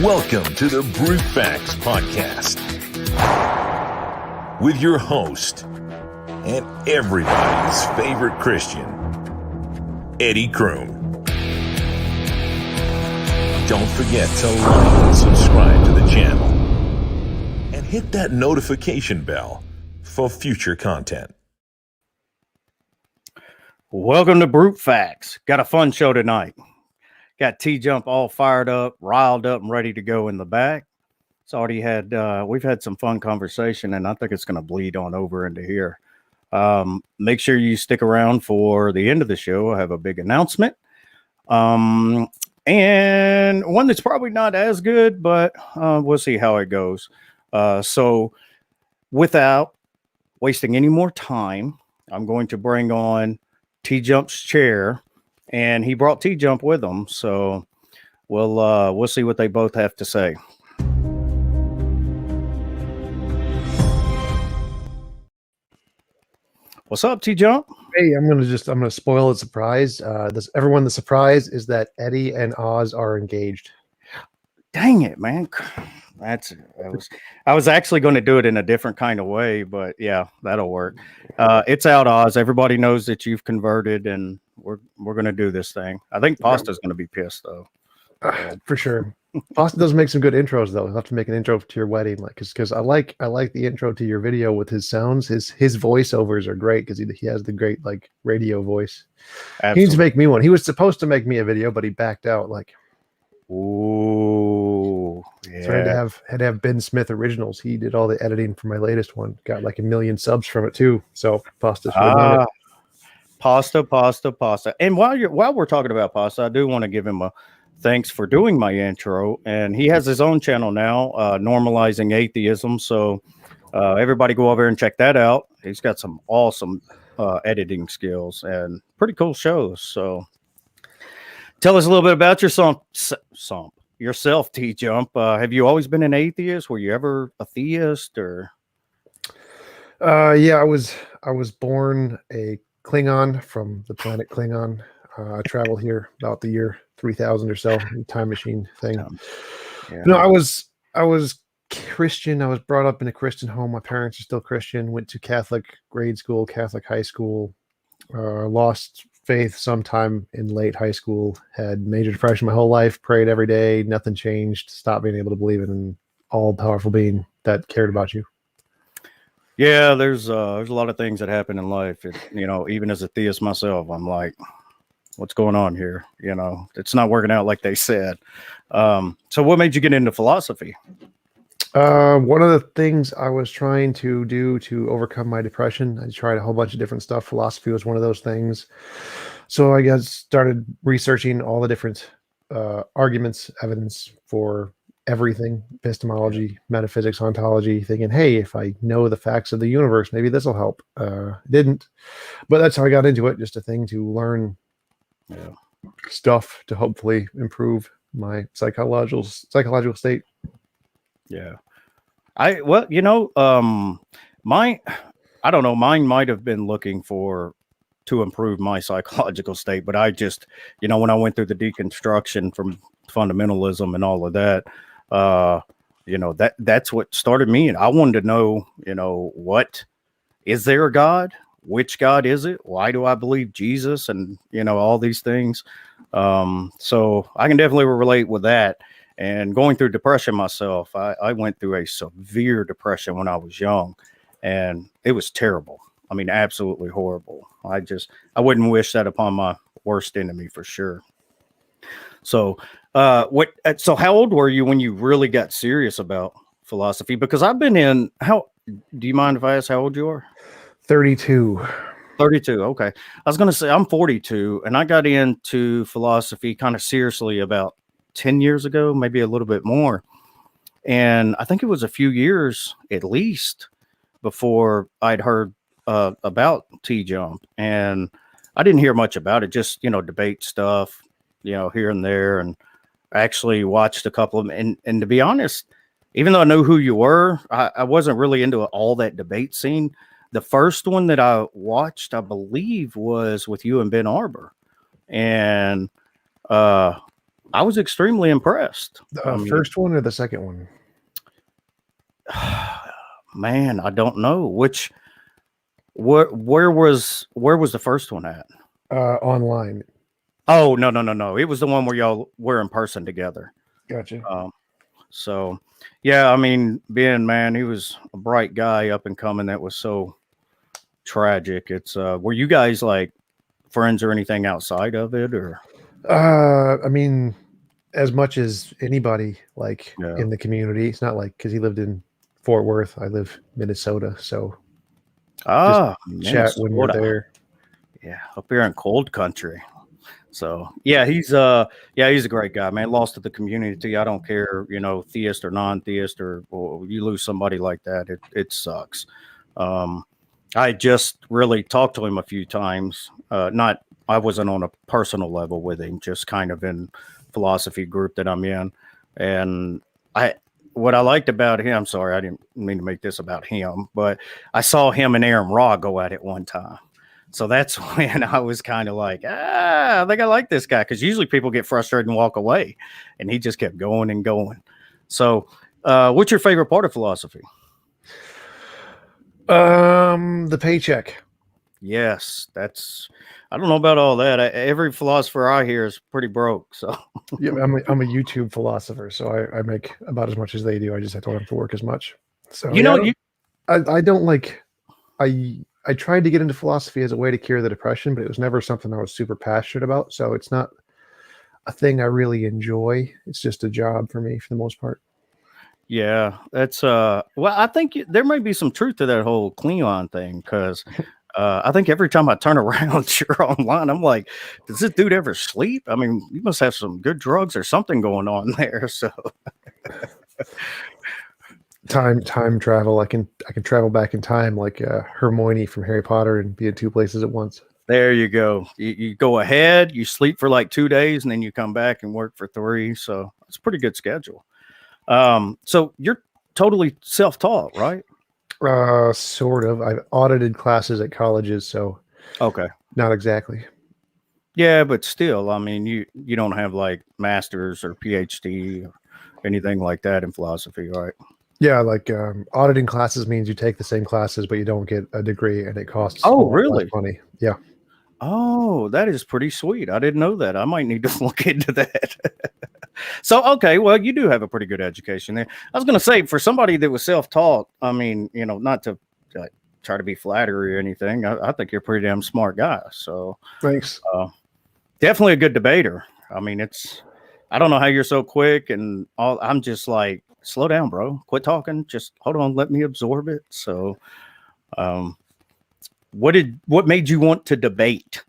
Welcome to the Brute Facts Podcast with your host and everybody's favorite Christian, Eddie Kroom. Don't forget to like and subscribe to the channel and hit that notification bell for future content. Welcome to Brute Facts. Got a fun show tonight. Got TJump all fired up, riled up, and ready to go in the back. It's already had, we've had some fun conversation, and I think it's going to bleed on over into here. Make sure you stick around for the end of the show. I have a big announcement. And one that's probably not as good, but we'll see how it goes. So without wasting any more time, I'm going to bring on TJump's chair. And he brought TJump with him, so we'll see what they both have to say. What's up, TJump? Hey, I'm gonna spoil the surprise. Everyone, the surprise is that Eddie and Oz are engaged. Dang it, man! I was actually going to do it in a different kind of way, but yeah, that'll work. It's out, Oz. Everybody knows that you've converted, and we're going to do this thing. I think Pasta's going to be pissed though. For sure. Pasta does make some good intros though. He'll have to make an intro to your wedding, like because I like the intro to your video with his sounds. His voiceovers are great because he has the great like radio voice. Absolutely. He needs to make me one. He was supposed to make me a video, but he backed out. Like, ooh, yeah. So I had to have Ben Smith originals. He did all the editing for my latest one. Got like 1 million subs from it too. So Pasta. Pasta. And while we're talking about Pasta, I do want to give him a thanks for doing my intro. And he has his own channel now, Normalizing Atheism. So everybody go over and check that out. He's got some awesome editing skills and pretty cool shows. So tell us a little bit about yourself, TJump. Have you always been an atheist? Were you ever a theist or? Yeah, I was born a Klingon from the planet Klingon. I traveled here about the year 3000 or so, time machine thing. Yeah. No, I was Christian. I was brought up in a Christian home. My parents are still Christian. Went to Catholic grade school, Catholic high school. Lost faith sometime in late high school. Had major depression my whole life. Prayed every day. Nothing changed. Stopped being able to believe in an all-powerful being that cared about you. Yeah, there's a lot of things that happen in life. Even as a theist myself, I'm like, what's going on here? It's not working out like they said. So what made you get into philosophy? One of the things I was trying to do to overcome my depression, I tried a whole bunch of different stuff. Philosophy was one of those things. So I started researching all the different arguments, evidence for everything, epistemology, metaphysics, ontology, thinking, hey, if I know the facts of the universe, maybe this will help. Didn't, but that's how I got into it. Just a thing to learn stuff to hopefully improve my psychological state. Yeah. Mine might have been looking to improve my psychological state, but I just, when I went through the deconstruction from fundamentalism and all of that, that's what started me. And I wanted to know, what is there a God? Which God is it? Why do I believe Jesus? And, all these things. So I can definitely relate with that. And going through depression myself, I went through a severe depression when I was young, and it was terrible. I mean, absolutely horrible. I wouldn't wish that upon my worst enemy for sure. So, so how old were you when you really got serious about philosophy? Because do you mind if I ask how old you are? 32. 32. Okay. I was going to say I'm 42, and I got into philosophy kind of seriously about 10 years ago, maybe a little bit more. And I think it was a few years at least before I'd heard about TJump. And I didn't hear much about it, just, debate stuff, here and there. And I actually watched a couple of them. And to be honest, even though I knew who you were, I wasn't really into all that debate scene. The first one that I watched, I believe, was with you and Ben Arbor. And I was extremely impressed. The first one or the second one? Man, I don't know where was the first one at? Online. Oh, no. It was the one where y'all were in person together. Gotcha. So yeah, I mean, man, he was a bright guy up and coming. That was so tragic. It's were you guys like friends or anything outside of it, or? I mean, as much as anybody like Yeah. in the community. It's not like because he lived in Fort Worth. I live Minnesota, so chat when we're Minnesota. there. Yeah, up here in cold country. So yeah, he's a great guy, man. Lost to the community. I don't care, theist or non-theist, or you lose somebody like that, it sucks. I just really talked to him a few times. I wasn't on a personal level with him, just kind of in philosophy group that I'm in. And what I liked about him, sorry, I didn't mean to make this about him, but I saw him and Aaron Raw go at it one time. So that's when I was kind of like, I think I like this guy, because usually people get frustrated and walk away, and he just kept going and going. So what's your favorite part of philosophy? The paycheck. Yes, I don't know about all that. Every philosopher I hear is pretty broke. So Yeah, I'm a YouTube philosopher, so I make about as much as they do. I just don't have to work as much. So I don't like. I tried to get into philosophy as a way to cure the depression, but it was never something I was super passionate about. So it's not a thing I really enjoy. It's just a job for me for the most part. Yeah, that's well, I think there might be some truth to that whole Cleon thing, because I think every time I turn around, you're online. I'm like, does this dude ever sleep? I mean, you must have some good drugs or something going on there. So time travel. I can travel back in time like Hermione from Harry Potter and be in two places at once. There you go. You go ahead, you sleep for like 2 days, and then you come back and work for 3. So it's a pretty good schedule. So you're totally self-taught, right? Sort of. I've audited classes at colleges, so Okay. not exactly. Yeah, but still, I mean, you don't have like masters or PhD or anything like that in philosophy, right? Yeah, like auditing classes means you take the same classes, but you don't get a degree, and it costs a Oh, lot really? less money. Yeah. Oh, that is pretty sweet. I didn't know that. I might need to look into that. So, okay, well, you do have a pretty good education there. I was going to say, for somebody that was self-taught, I mean, not to try to be flattery or anything, I think you're a pretty damn smart guy. So, Thanks. Definitely a good debater. I mean, I don't know how you're so quick and all. I'm just like, slow down, bro. Quit talking. Just hold on. Let me absorb it. So, what made you want to debate?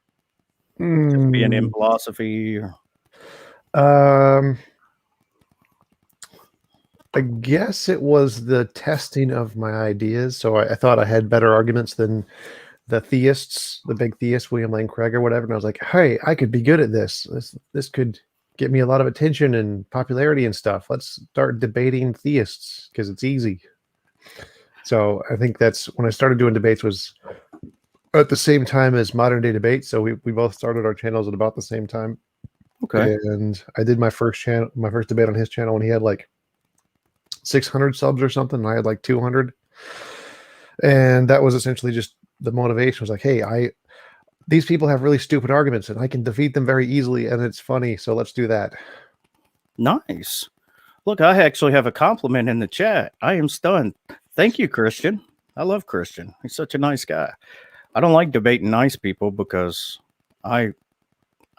Just being in philosophy? I guess it was the testing of my ideas. So I thought I had better arguments than the theists, the big theist, William Lane Craig or whatever. And I was like, hey, I could be good at this. This could get me a lot of attention and popularity and stuff. Let's start debating theists because it's easy. So I think that's when I started doing debates was at the same time as Modern Day Debate. So we both started our channels at about the same time. Okay. And I did my first debate on his channel when he had like 600 subs or something. And I had like 200. And that was essentially just the motivation was like, hey, these people have really stupid arguments and I can defeat them very easily. And it's funny. So let's do that. Nice. Look, I actually have a compliment in the chat. I am stunned. Thank you, Christian. I love Christian. He's such a nice guy. I don't like debating nice people because I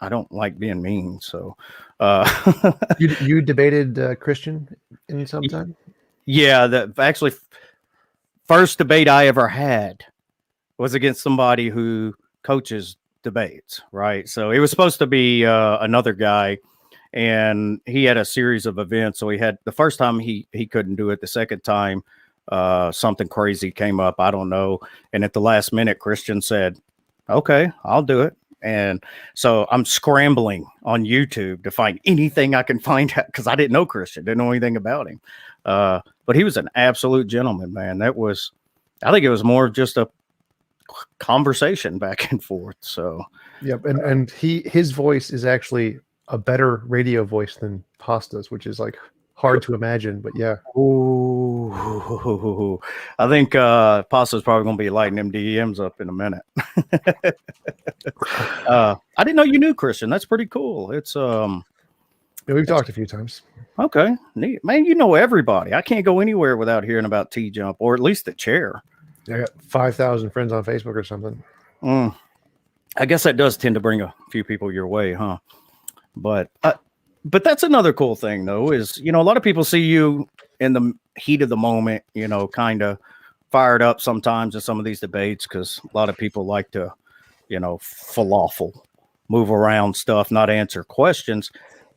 don't like being mean. So you debated Christian in some time? Yeah, the actually first debate I ever had was against somebody who coaches debates, right? So it was supposed to be another guy, and he had a series of events. So he had the first time he couldn't do it. The second time something crazy came up. I don't know. And at the last minute, Christian said, okay, I'll do it. And so I'm scrambling on YouTube to find anything I can find out because I didn't know Christian, didn't know anything about him. But he was an absolute gentleman, man. I think it was more just a conversation back and forth. So, yep. And his voice is actually a better radio voice than Pasta's, which is like hard to imagine. But yeah, Ooh, I think Pasta's probably gonna be lighting them DMs up in a minute. I didn't know you knew Christian. That's pretty cool. It's yeah, we've talked a few times. okay, neat. Man, you know everybody. I can't go anywhere without hearing about TJump, or at least the chair. I got 5,000 friends on Facebook or something. I guess that does tend to bring a few people your way, huh? But that's another cool thing, though, is, you know, a lot of people see you in the heat of the moment, you know, kind of fired up sometimes in some of these debates, because a lot of people like to, you know, falafel, move around stuff, not answer questions.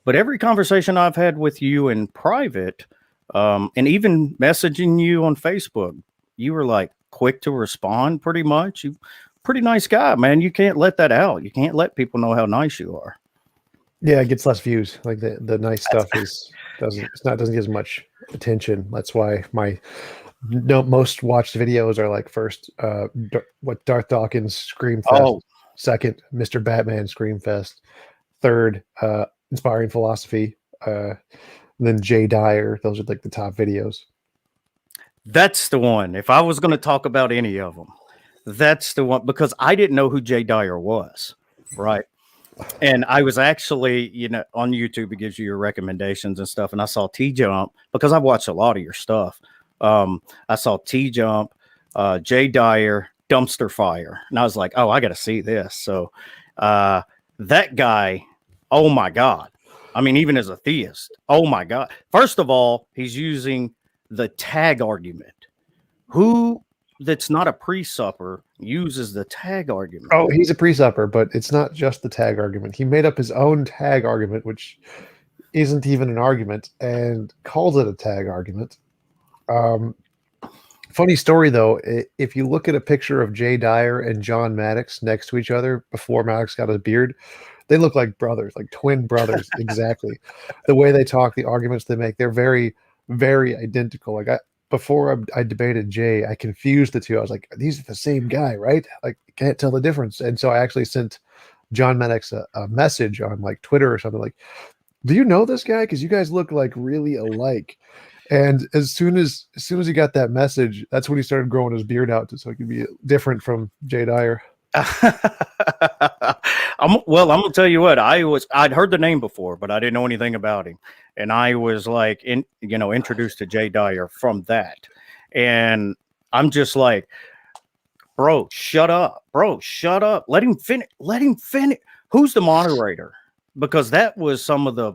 But every conversation I've had with you in private, and even messaging you on Facebook, you were like quick to respond pretty much. You pretty nice guy, man. You can't let that out. You can't let people know how nice you are. Yeah, it gets less views. Like the nice stuff doesn't get as much attention. That's why my most watched videos are like first what Darth Dawkins Scream Fest, second Mr. Batman Scream Fest, third Inspiring Philosophy, then Jay Dyer. Those are like the top videos. That's the one. If I was going to talk about any of them, that's the one, because I didn't know who Jay Dyer was, right? And I was actually, you know, on YouTube, it gives you your recommendations and stuff. And I saw TJump, because I've watched a lot of your stuff. I saw TJump, Jay Dyer, Dumpster Fire. And I was like, oh, I got to see this. So that guy, oh my God. I mean, even as a theist, oh my God. First of all, he's using the tag argument. Who that's not a pre-supper uses the tag argument? Oh, he's a pre-supper, but it's not just the tag argument. He made up his own tag argument, which isn't even an argument, and calls it a tag argument. Funny story, though, if you look at a picture of Jay Dyer and John Maddox next to each other before Maddox got his beard, they look like brothers, like twin brothers. Exactly. The way they talk, the arguments they make, they're very, very identical. Like before I debated Jay, I confused the two. I was like, these are the same guy, right? Like, I can't tell the difference. And so I actually sent John Maddox a message on like Twitter or something like, do you know this guy? Because you guys look like really alike. And as soon as he got that message, that's when he started growing his beard out so he could be different from Jay Dyer. I'm gonna tell you what, I'd heard the name before, but I didn't know anything about him. And I was like, introduced to Jay Dyer from that. And I'm just like, bro, shut up. Let him finish. Who's the moderator? Because that was some of the,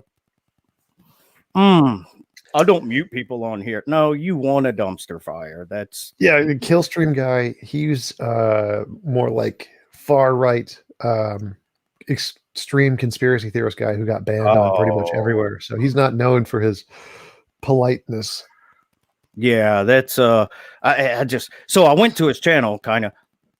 I don't mute people on here. No, you want a dumpster fire. That's the Killstream guy. He's more like far right, extreme conspiracy theorist guy who got banned on pretty much everywhere. So he's not known for his politeness. Yeah, that's I went to his channel, kind of,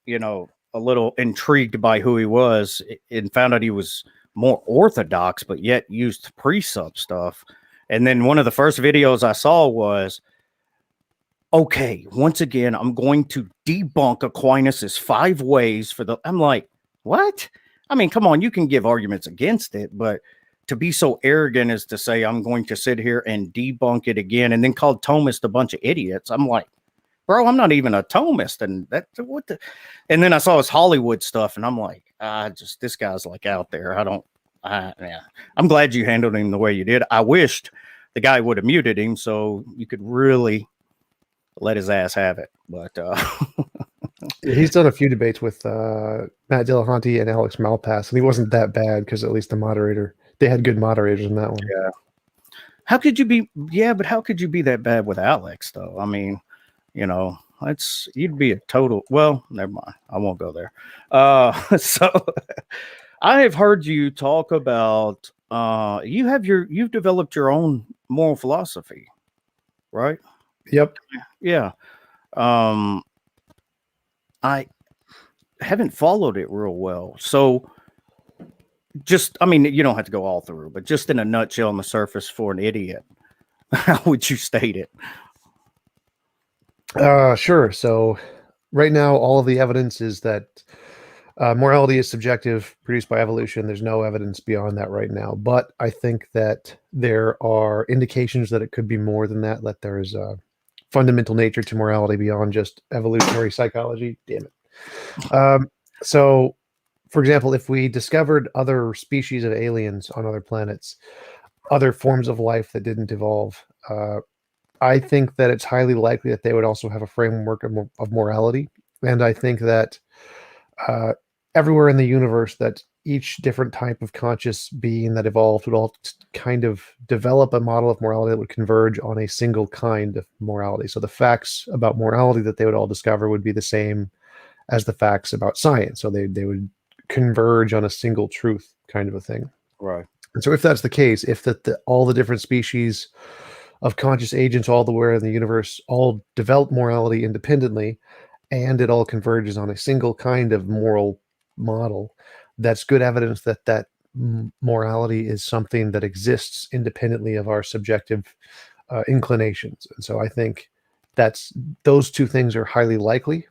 a little intrigued by who he was, and found out he was more orthodox, but yet used pre-sub stuff. And then one of the first videos I saw was, okay, once again, I'm going to debunk Aquinas' 5 ways for the. I'm like, what? I mean, come on, you can give arguments against it, but to be so arrogant as to say I'm going to sit here and debunk it again, and then call Thomists a bunch of idiots. I'm like, bro, I'm not even a Thomist, and And then I saw his Hollywood stuff, and I'm like, this guy's like out there. I'm glad you handled him the way you did. I wished the guy would have muted him so you could really let his ass have it. But he's done a few debates with Matt Dillahunty and Alex Malpass, and he wasn't that bad because at least they had good moderators in that one. Yeah. How could you be that bad with Alex, though? I mean, you'd be a total. Well, never mind. I won't go there. So I have heard you talk about you've developed your own moral philosophy, right? Yep. Yeah. I haven't followed it real well. So you don't have to go all through, but just in a nutshell on the surface for an idiot, how would you state it? Sure. So right now, all of the evidence is that Morality is subjective, produced by evolution. There's no evidence beyond that right now. But I think that there are indications that it could be more than that, that there is a fundamental nature to morality beyond just evolutionary psychology. Damn it. So, for example, if we discovered other species of aliens on other planets, other forms of life that didn't evolve, I think that it's highly likely that they would also have a framework of morality. And I think that everywhere in the universe, that each different type of conscious being that evolved would all kind of develop a model of morality that would converge on a single kind of morality. So the facts about morality that they would all discover would be the same as the facts about science. So they would converge on a single truth kind of a thing. Right. And so if that's the case, if all the different species of conscious agents all the way in the universe all develop morality independently, and it all converges on a single kind of moral model, that's good evidence that morality is something that exists independently of our subjective inclinations. And so I think those two things are highly likely.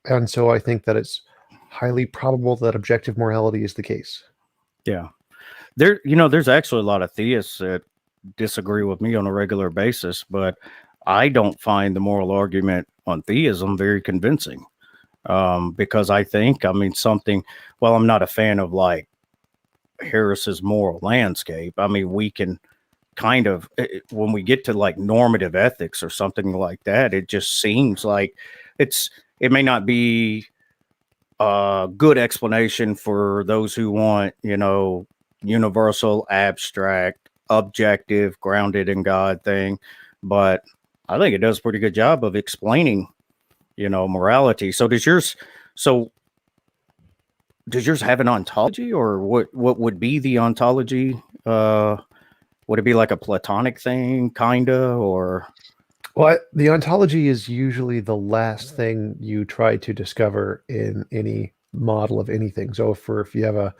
And so I think that it's highly probable that objective morality is the case. Yeah. There's actually a lot of theists that disagree with me on a regular basis, but I don't find the moral argument on theism very convincing. Because I think, well, I'm not a fan of like Harris's moral landscape. I mean, we can kind of, when we get to like normative ethics or something like that, it just seems like it may not be a good explanation for those who want, universal, abstract, objective, grounded in God thing. But I think it does a pretty good job of explaining, morality. So does yours have an ontology, or what would be the ontology? Would it be like a Platonic thing, kinda, or? Well, the ontology is usually the last thing you try to discover in any model of anything. So if you have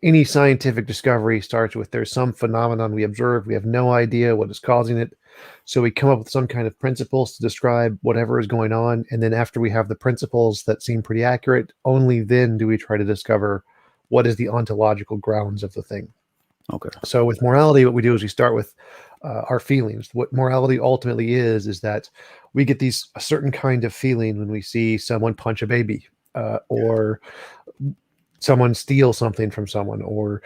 any scientific discovery starts with there's some phenomenon we observe, we have no idea what is causing it. So we come up with some kind of principles to describe whatever is going on. And then after we have the principles that seem pretty accurate, only then do we try to discover what is the ontological grounds of the thing. Okay. So with morality, what we do is we start with our feelings. What morality ultimately is that we get a certain kind of feeling when we see someone punch a baby, or someone steal something from someone, or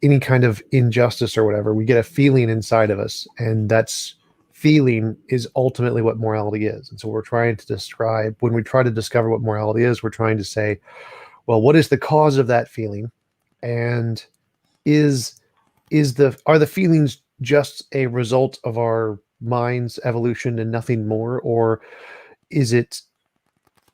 any kind of injustice or whatever. We get a feeling inside of us, and that's feeling is ultimately what morality is. And so we're trying to describe, when we try to discover what morality is, we're trying to say, well, what is the cause of that feeling? And are the feelings just a result of our mind's evolution and nothing more, or is it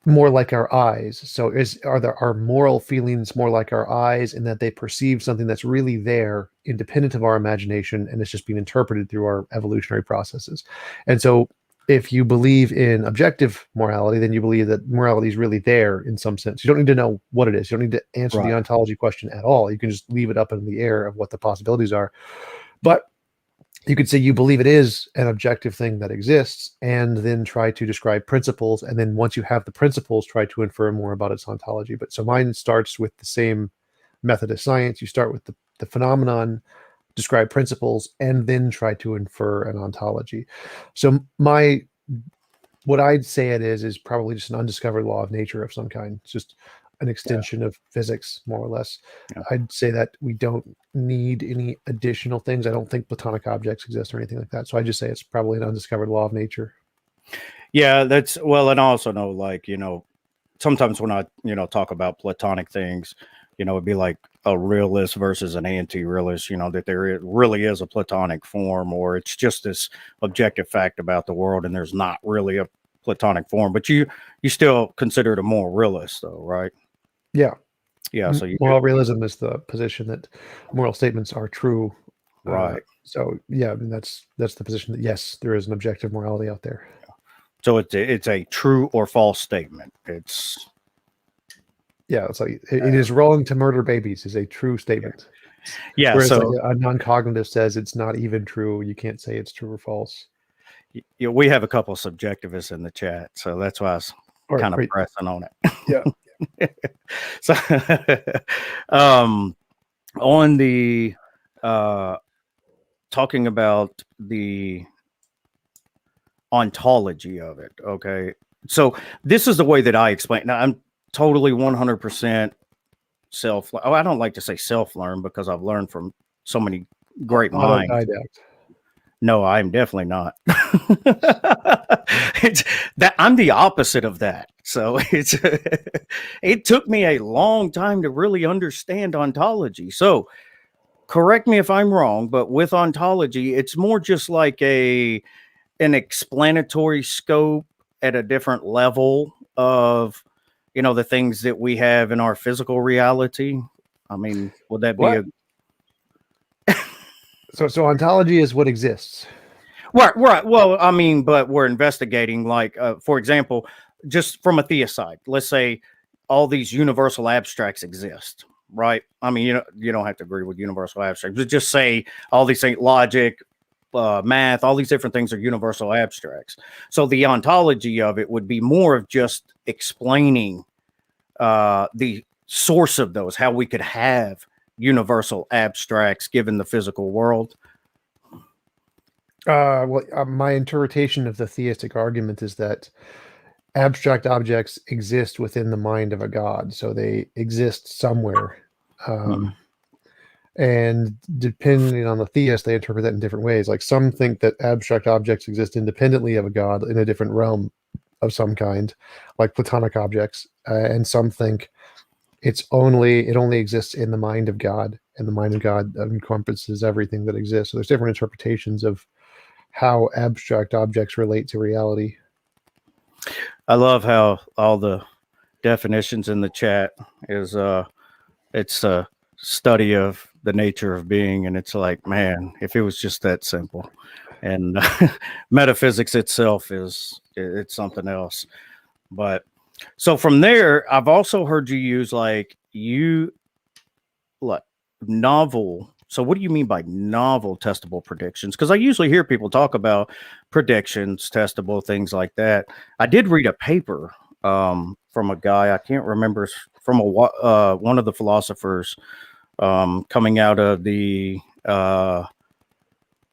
more like our eyes? So are our moral feelings more like our eyes, in that they perceive something that's really there, independent of our imagination, and it's just being interpreted through our evolutionary processes? And so if you believe in objective morality, then you believe that morality is really there in some sense. You don't need to know what it is. You don't need to answer the ontology question at all. You can just leave it up in the air of what the possibilities are. But you could say you believe it is an objective thing that exists, and then try to describe principles. And then once you have the principles, try to infer more about its ontology. But so mine starts with the same method as science. You start with the phenomenon, describe principles, and then try to infer an ontology. So what I'd say it is probably just an undiscovered law of nature of some kind. It's just an extension of physics, more or less. Yeah. I'd say that we don't need any additional things. I don't think Platonic objects exist or anything like that. So I just say it's probably an undiscovered law of nature. Yeah, and I also know, like, sometimes when I, talk about Platonic things, it'd be like a realist versus an anti-realist, that there really is a Platonic form, or it's just this objective fact about the world, and there's not really a Platonic form. But you still consider it a moral realist, though, right? Yeah. Yeah. So moral realism is the position that moral statements are true. Right. So yeah, I mean, that's the position that yes, there is an objective morality out there. So it's a true or false statement. It's like it is wrong to murder babies is a true statement. Yeah. Whereas so like a non-cognitive says it's not even true. You can't say it's true or false. We have a couple of subjectivists in the chat, so that's why I was kind of pressing on it. Yeah. So, on the talking about the ontology of it. Okay. So this is the way that I explain. Now I'm totally 100% I don't like to say self-learn because I've learned from so many great minds. Autodidact. No, I'm definitely not. It's that I'm the opposite of that. So it took me a long time to really understand ontology. So correct me if I'm wrong, but with ontology, it's more just like an explanatory scope at a different level of, the things that we have in our physical reality. I mean, would that be So ontology is what exists. right? Well, I mean, but we're investigating, like, for example, just from a theist side, let's say all these universal abstracts exist, right? I mean, you don't have to agree with universal abstracts, but just say all these things, logic, math, all these different things are universal abstracts. So the ontology of it would be more of just explaining the source of those, how we could have universal abstracts given the physical world. My interpretation of the theistic argument is that abstract objects exist within the mind of a god, so they exist somewhere. And depending on the theist, they interpret that in different ways. Like some think that abstract objects exist independently of a god in a different realm of some kind, like Platonic objects, and some think it only exists in the mind of God, and the mind of God encompasses everything that exists. So there's different interpretations of how abstract objects relate to reality. I love how all the definitions in the chat is it's a study of the nature of being, and it's like, man, if it was just that simple. And metaphysics itself it's something else. But so from there, I've also heard you use novel. So what do you mean by novel testable predictions? Because I usually hear people talk about predictions, testable things like that. I did read a paper from a guy, I can't remember, from one of the philosophers coming out of the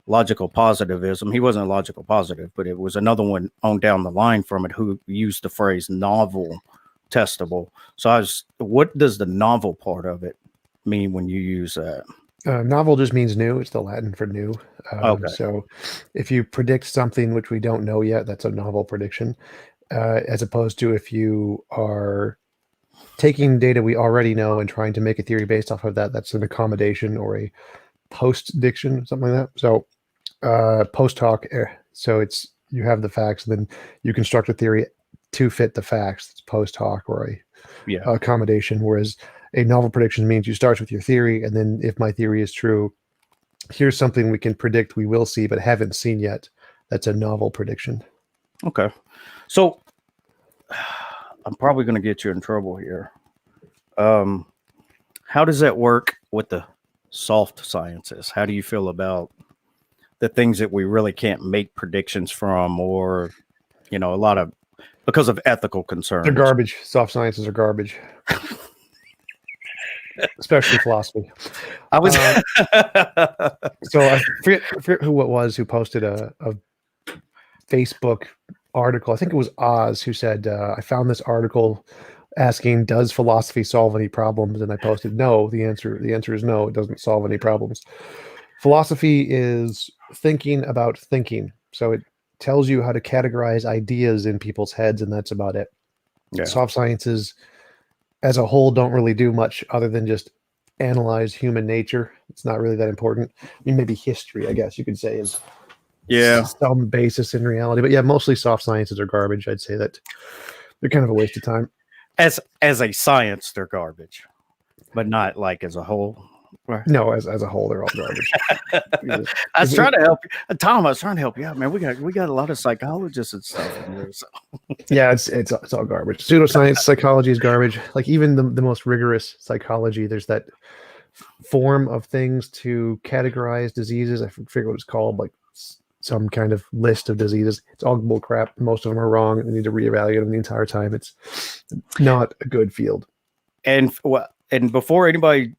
logical positivism. He wasn't a logical positive, but it was another one on down the line from it who used the phrase novel testable. So what does the novel part of it mean when you use that? Novel just means new. It's the Latin for new. Okay. So if you predict something which we don't know yet, that's a novel prediction, as opposed to if you are taking data we already know and trying to make a theory based off of that, that's an accommodation or a post-diction, something like that. So post hoc, so it's you have the facts, and then you construct a theory to fit the facts. It's post hoc or a accommodation, whereas a novel prediction means you start with your theory, and then if my theory is true, here's something we can predict we will see but haven't seen yet. That's a novel prediction. Okay. So I'm probably going to get you in trouble here. How does that work with the soft sciences? How do you feel about the things that we really can't make predictions from, or, a lot of, because of ethical concerns? They're garbage. Soft sciences are garbage. Especially philosophy. I was so I forget who it was who posted a Facebook article. I think it was Oz who said, I found this article asking, does philosophy solve any problems? And I posted, no. The answer is no, it doesn't solve any problems. Philosophy is thinking about thinking. So it tells you how to categorize ideas in people's heads, and that's about it. Yeah. Soft sciences as a whole don't really do much other than just analyze human nature. It's not really that important. I mean, maybe history, I guess you could say, is some basis in reality. But yeah, mostly soft sciences are garbage. I'd say that they're kind of a waste of time. As a science, they're garbage, but not like as a whole. No, as a whole, they're all garbage. I was trying to help you, Tom. I was trying to help you out, man. We got a lot of psychologists and stuff in here. So. Yeah, it's all garbage. Pseudoscience, psychology is garbage. Like even the most rigorous psychology, there's that form of things to categorize diseases. I forget what it's called, like some kind of list of diseases. It's all bull crap. Most of them are wrong. We need to reevaluate them the entire time. It's not a good field. And before anybody,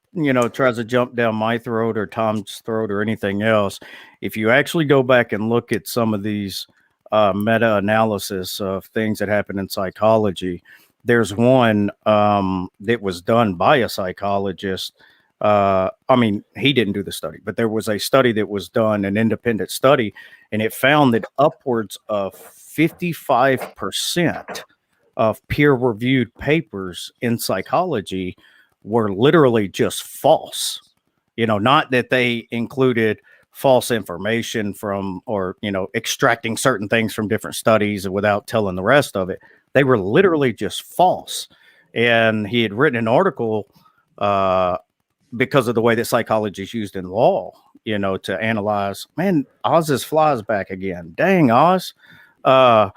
tries to jump down my throat or Tom's throat or anything else, if you actually go back and look at some of these meta-analysis of things that happen in psychology, there's one that was done by a psychologist. He didn't do the study, but there was a study that was done, an independent study, and it found that upwards of 55% of peer-reviewed papers in psychology were literally just false. Not that they included false information from, or, extracting certain things from different studies without telling the rest of it. They were literally just false. And he had written an article because of the way that psychology is used in law, to analyze, man, Oz's fly's back again. Dang, Oz. I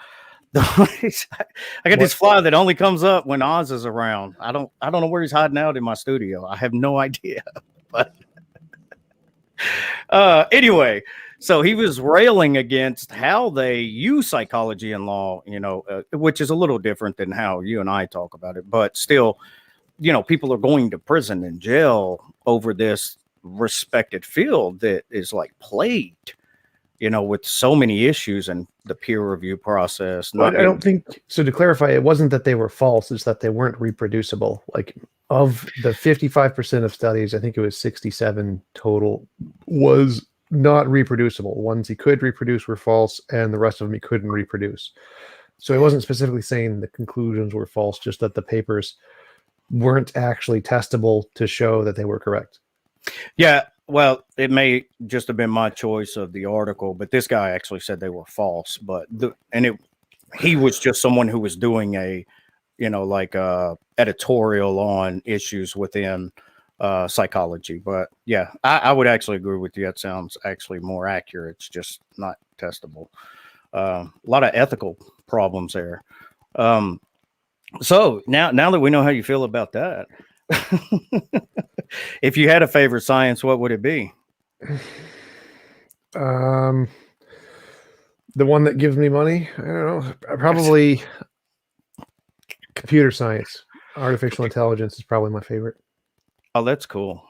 got this fly that only comes up when Oz is around. I don't know where he's hiding out in my studio. I have no idea. But anyway, so he was railing against how they use psychology in law, which is a little different than how you and I talk about it. But still, people are going to prison and jail over this respected field that is like plagued, with so many issues and the peer review process. I don't think so. To clarify, it wasn't that they were false; it's that they weren't reproducible. Like, of the 55% of studies, I think it was 67 total, was not reproducible. Ones he could reproduce were false, and the rest of them he couldn't reproduce. So he wasn't specifically saying the conclusions were false, just that the papers weren't actually testable to show that they were correct. Yeah, well, it may just have been my choice of the article, but this guy actually said they were false. But he was just someone who was doing a, editorial on issues within psychology. But yeah, I would actually agree with you. That sounds actually more accurate. It's just not testable. A lot of ethical problems there. So now that we know how you feel about that, if you had a favorite science, what would it be? The one that gives me money? I don't know. Probably computer science. Artificial intelligence is probably my favorite. Oh, that's cool.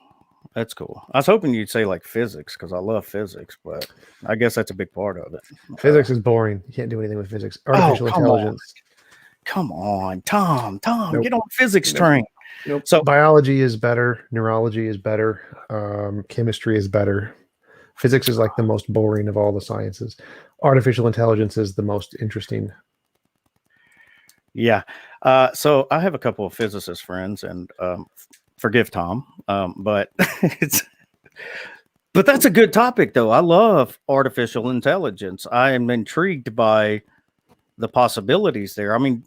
That's cool. I was hoping you'd say like physics, because I love physics, but I guess that's a big part of it. Physics is boring. You can't do anything with physics. Artificial intelligence. Come on, Tom, nope. Get on physics Nope. train. Nope. So biology is better. Neurology is better. Chemistry is better. Physics is like the most boring of all the sciences. Artificial intelligence is the most interesting. Yeah. So I have a couple of physicist friends, and forgive Tom, but but that's a good topic, though. I love artificial intelligence. I am intrigued by the possibilities there. I mean,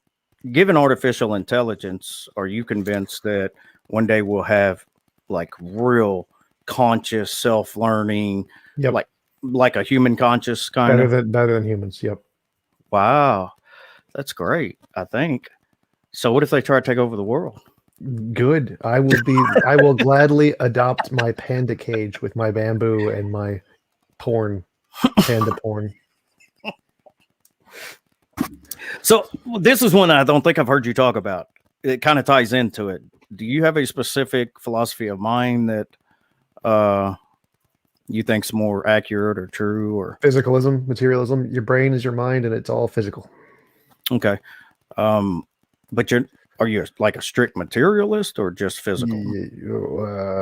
given artificial intelligence, are you convinced that one day we'll have like real conscious self-learning, like a human conscious kind of? Better than humans. Yep. Wow. That's great, I think. So what if they try to take over the world? Good. I will gladly adopt my panda cage with my bamboo and my panda porn. So this is one I don't think I've heard you talk about. It kind of ties into it. Do you have a specific philosophy of mind that you think's more accurate or true? Or physicalism, materialism? Your brain is your mind, and it's all physical. Okay. But are you like a strict materialist or just physical?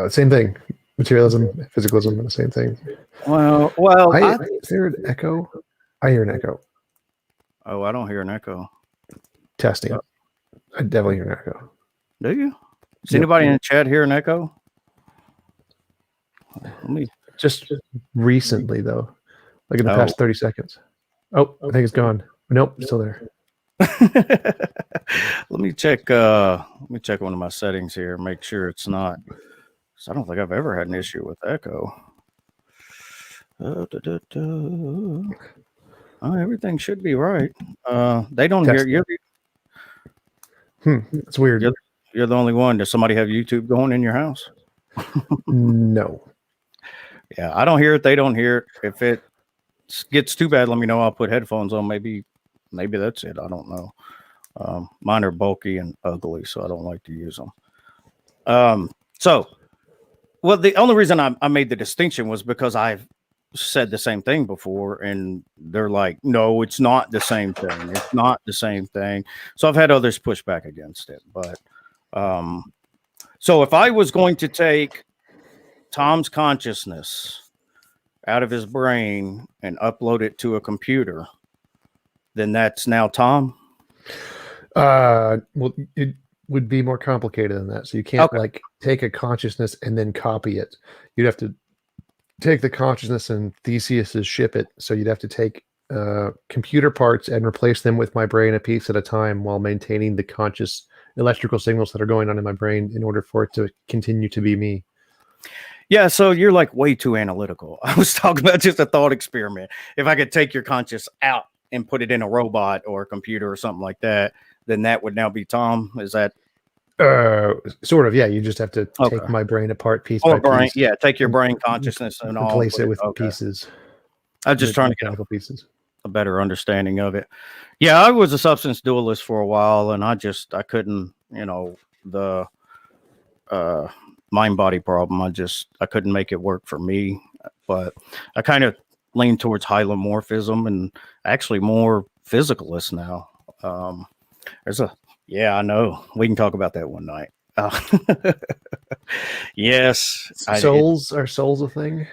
Same thing. Materialism, physicalism, and the same thing. Well, is there an echo? I hear an echo. Oh, I don't hear an echo. Testing. I definitely hear an echo. Do you? Does anybody in the chat hear an echo? Just recently, though, like in the past 30 seconds. Oh, I think it's gone. Nope, still there. Let me check one of my settings here, make sure it's not. So I don't think I've ever had an issue with echo. Everything should be right. They don't hear you. It's weird. You're the only one. Does somebody have YouTube going in your house? No. Yeah, I don't hear it. They don't hear it. If it gets too bad, let me know. I'll put headphones on. Maybe that's it. I don't know. Mine are bulky and ugly, so I don't like to use them. Well, the only reason I made the distinction was because I've said the same thing before, and they're like, no, it's not the same thing. It's not the same thing. So I've had others push back against it. But so if I was going to take Tom's consciousness out of his brain and upload it to a computer, then that's now Tom? Well, it would be more complicated than that. So you can't like take a consciousness and then copy it. You'd have to take the consciousness and Theseus's ship it. So you'd have to take computer parts and replace them with my brain a piece at a time while maintaining the conscious electrical signals that are going on in my brain in order for it to continue to be me. Yeah, so you're like way too analytical. I was talking about just a thought experiment. If I could take your conscious out and put it in a robot or a computer or something like that, then that would now be Tom. Is that sort of? Yeah, you just have to take my brain apart piece by piece. Yeah, take your brain consciousness and replace it with pieces. I'm just trying to get pieces. A better understanding of it. Yeah, I was a substance dualist for a while, and I couldn't, the mind body problem. I couldn't make it work for me. But I kind of lean towards hylomorphism and actually more physicalist now. I know we can talk about that one night. Yes. Are souls a thing?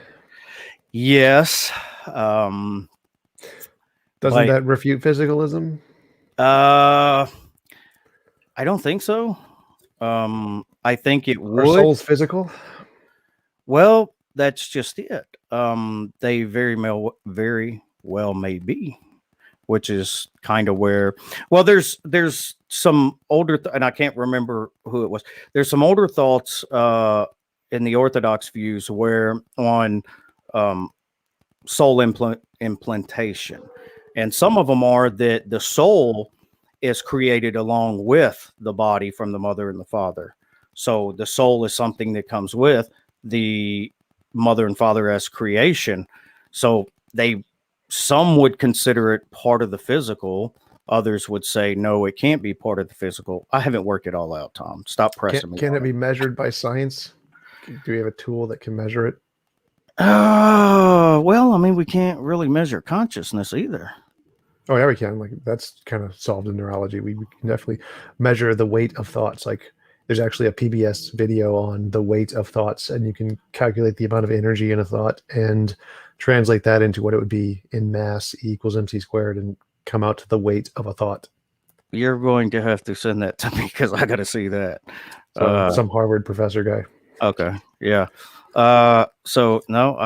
Yes. Doesn't that refute physicalism? I don't think so. I think it would. Are souls physical? Well, that's just it. They very well may be, which is kind of where. Well, there's some older, and I can't remember who it was. There's some older thoughts in the Orthodox views where on soul implantation. And some of them are that the soul is created along with the body from the mother and the father. So the soul is something that comes with the mother and father as creation. So some would consider it part of the physical. Others would say, no, it can't be part of the physical. I haven't worked it all out, Tom. Stop pressing me. Can it be measured by science? Do we have a tool that can measure it? Well, I mean, we can't really measure consciousness either. Oh, yeah, we can. Like, that's kind of solved in neurology. We can definitely measure the weight of thoughts. Like, there's actually a PBS video on the weight of thoughts, and you can calculate the amount of energy in a thought and translate that into what it would be in mass, E equals MC squared, and come out to the weight of a thought. You're going to have to send that to me because I got to see that. Some Harvard professor guy. Okay. Yeah. So no,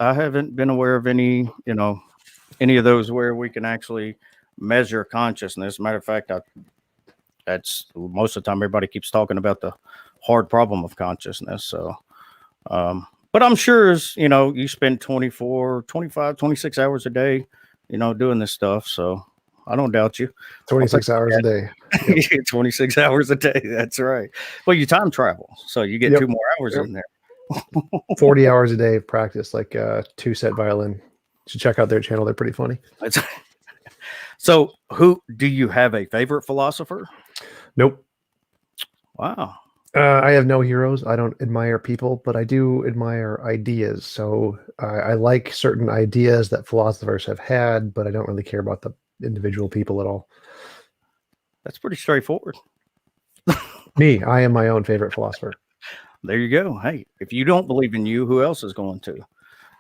I haven't been aware of any of those where we can actually measure consciousness. Matter of fact, that's most of the time everybody keeps talking about the hard problem of consciousness. So, but I'm sure you spend 24, 25, 26 hours a day, doing this stuff. So I don't doubt you. 26 hours a day. Yep. 26 hours a day. That's right. Well, you time travel, so you get 2 more hours in there. 40 hours a day of practice, like 2-set violin. You should check out their channel. They're pretty funny. So do you have a favorite philosopher? Nope. Wow. I have no heroes. I don't admire people, but I do admire ideas. So I like certain ideas that philosophers have had, but I don't really care about the individual people at all. That's pretty straightforward. I am my own favorite philosopher. There you go. Hey, if you don't believe in you, who else is going to?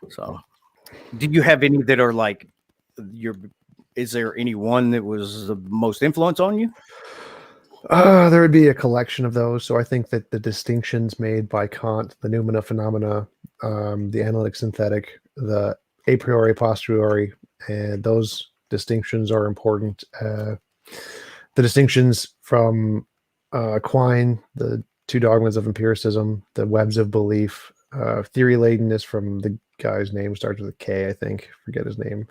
So, do you have any that are like is there any one that was the most influence on you? There would be a collection of those. So I think that the distinctions made by Kant, the noumena phenomena, the analytic synthetic, the a priori posteriori, and those distinctions are important. The distinctions from Quine, the 2 dogmas of empiricism, the webs of belief, theory ladenness from the guy's name starts with a K, I think. Forget his name.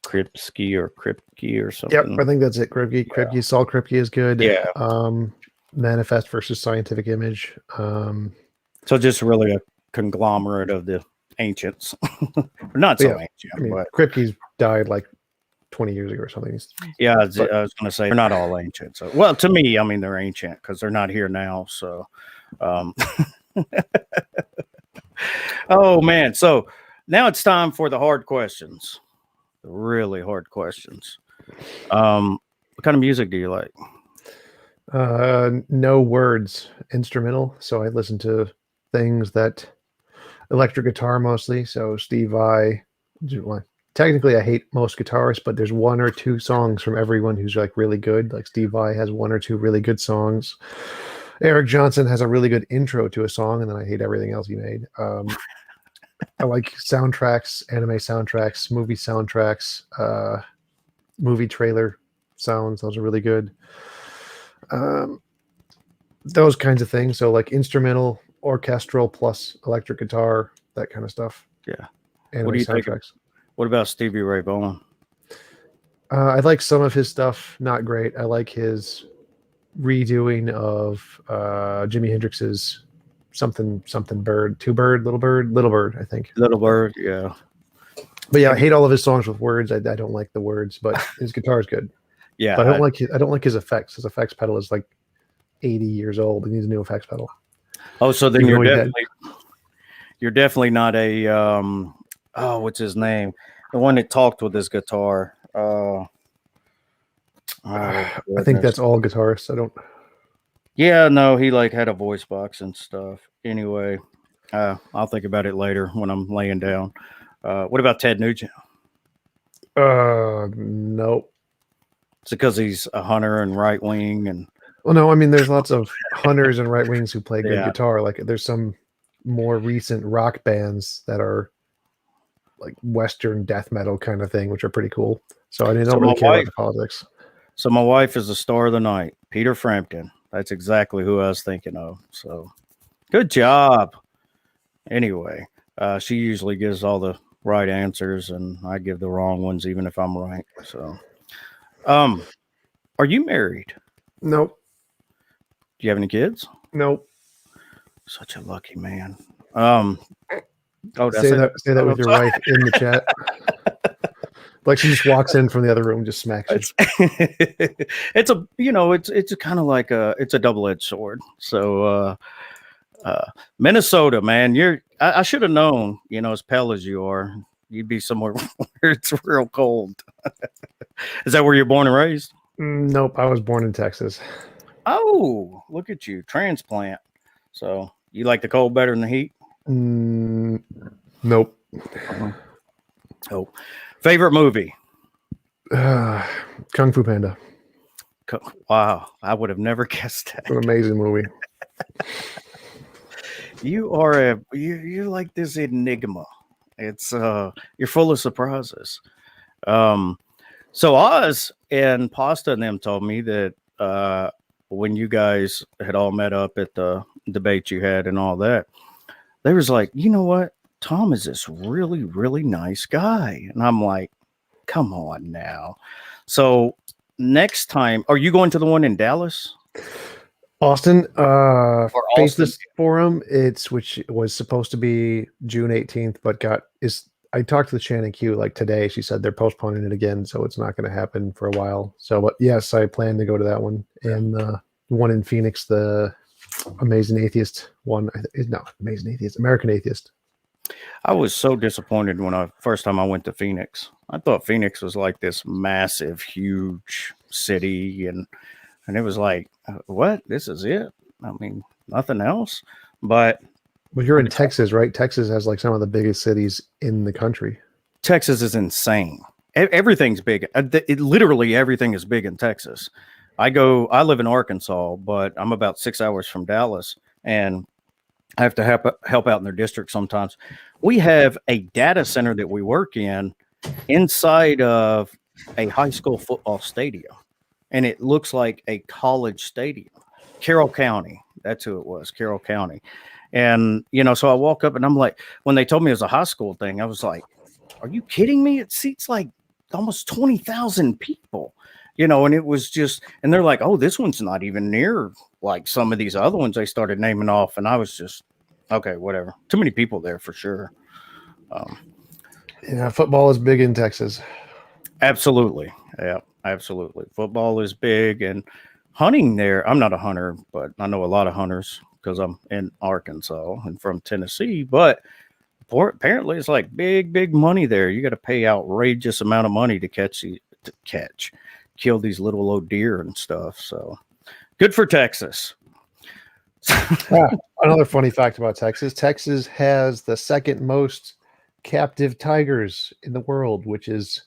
Kripke or something. Yep, I think that's it. Kripke, Saul Kripke is good. Yeah. Manifest versus scientific image. So just really a conglomerate of the ancients. Not But so yeah, ancient, I mean, but Kripke's died like 20 years ago or something. yeah, I was But- going to say they're not all ancient. So, well, to me, I mean, they're ancient because they're not here now. So, oh man. So now it's time for the hard questions, the really hard questions. What kind of music do you like? No words, instrumental. So I listen to things that electric guitar mostly. So Steve Vai. Well, technically, I hate most guitarists, but there's one or two songs from everyone who's like really good. Like Steve Vai has one or two really good songs. Eric Johnson has a really good intro to a song, and then I hate everything else he made. I like soundtracks, anime soundtracks, movie soundtracks, movie trailer sounds. Those are really good. Those kinds of things. So like instrumental, orchestral plus electric guitar, that kind of stuff. Yeah. Anime What do you think soundtracks. What about Stevie Ray Vaughan? I like some of his stuff. Not great. I like his redoing of Jimi Hendrix's something bird, two bird, little bird, I think. Little Bird, yeah. But yeah, I hate all of his songs with words. I don't like the words, but his guitar is good. Yeah. But I don't like his effects. His effects pedal is like 80 years old. He needs a new effects pedal. Oh, so then Even you're though he you're definitely not a oh, what's his name? The one that talked with his guitar. I think that's all guitarists. I don't. Yeah, no, he like had a voice box and stuff. Anyway, I'll think about it later when I'm laying down. What about Ted Nugent? Nope. It's because he's a hunter and right wing and Well, no, I mean, there's lots of hunters and right wings who play good Yeah. guitar. Like, there's some more recent rock bands that are like Western death metal kind of thing, which are pretty cool. So I don't So really my care about wife- the politics. So my wife is the star of the night, Peter Frampton. That's exactly who I was thinking of. So good job. Anyway, she usually gives all the right answers, and I give the wrong ones, even if I'm right. So, are you married? Nope. Do you have any kids? Nope. Such a lucky man. Oh, did I Say that Oh, with your sorry. wife in the chat. Like she just walks in from the other room, just smacks you. It's a it's kind of like it's a double-edged sword. So Minnesota, man, I should have known, as pale as you are, you'd be somewhere where it's real cold. Is that where you're born and raised? Nope. I was born in Texas. Oh, look at you, transplant. So you like the cold better than the heat? Nope. Oh, favorite movie? Kung Fu Panda. Wow, I would have never guessed that. An amazing movie. You're like this enigma. It's you're full of surprises. So Oz and Pasta and them told me that when you guys had all met up at the debate you had and all that, they was like, you know what? Tom is this really, really nice guy. And I'm like, come on now. So next time, are you going to the one in Dallas? Austin, Austin. Faceless Forum, which was supposed to be June 18th, but I talked to the Shannon Q like today. She said they're postponing it again, so it's not going to happen for a while. So, but yes, I plan to go to that one. And one in Phoenix, the Amazing Atheist one. American Atheist. I was so disappointed when first time I went to Phoenix. I thought Phoenix was like this massive, huge city, and it was like, what? This is it? I mean, nothing else. But Well, you're in Texas, right? Texas has like some of the biggest cities in the country. Texas is insane. Everything's big. Literally everything is big in Texas. I live in Arkansas, but I'm about 6 hours from Dallas, and I have to help out in their district sometimes. We have a data center that we work in inside of a high school football stadium, and it looks like a college stadium. Carroll County, that's who it was, Carroll County. And, so I walk up and I'm like, when they told me it was a high school thing, I was like, are you kidding me? It seats like almost 20,000 people, and it was just, and they're like, oh, this one's not even near like some of these other ones they started naming off. And I was just, okay, whatever. Too many people there for sure. Um, Yeah, football is big in Texas. absolutely. Yeah, absolutely. Football is big, and hunting there. I'm not a hunter, but I know a lot of hunters because I'm in Arkansas and from Tennessee. But apparently, it's like big money there. You got to pay outrageous amount of money to kill these little old deer and stuff. So good for Texas. Another funny fact about Texas: Texas has the second most captive tigers in the world, which is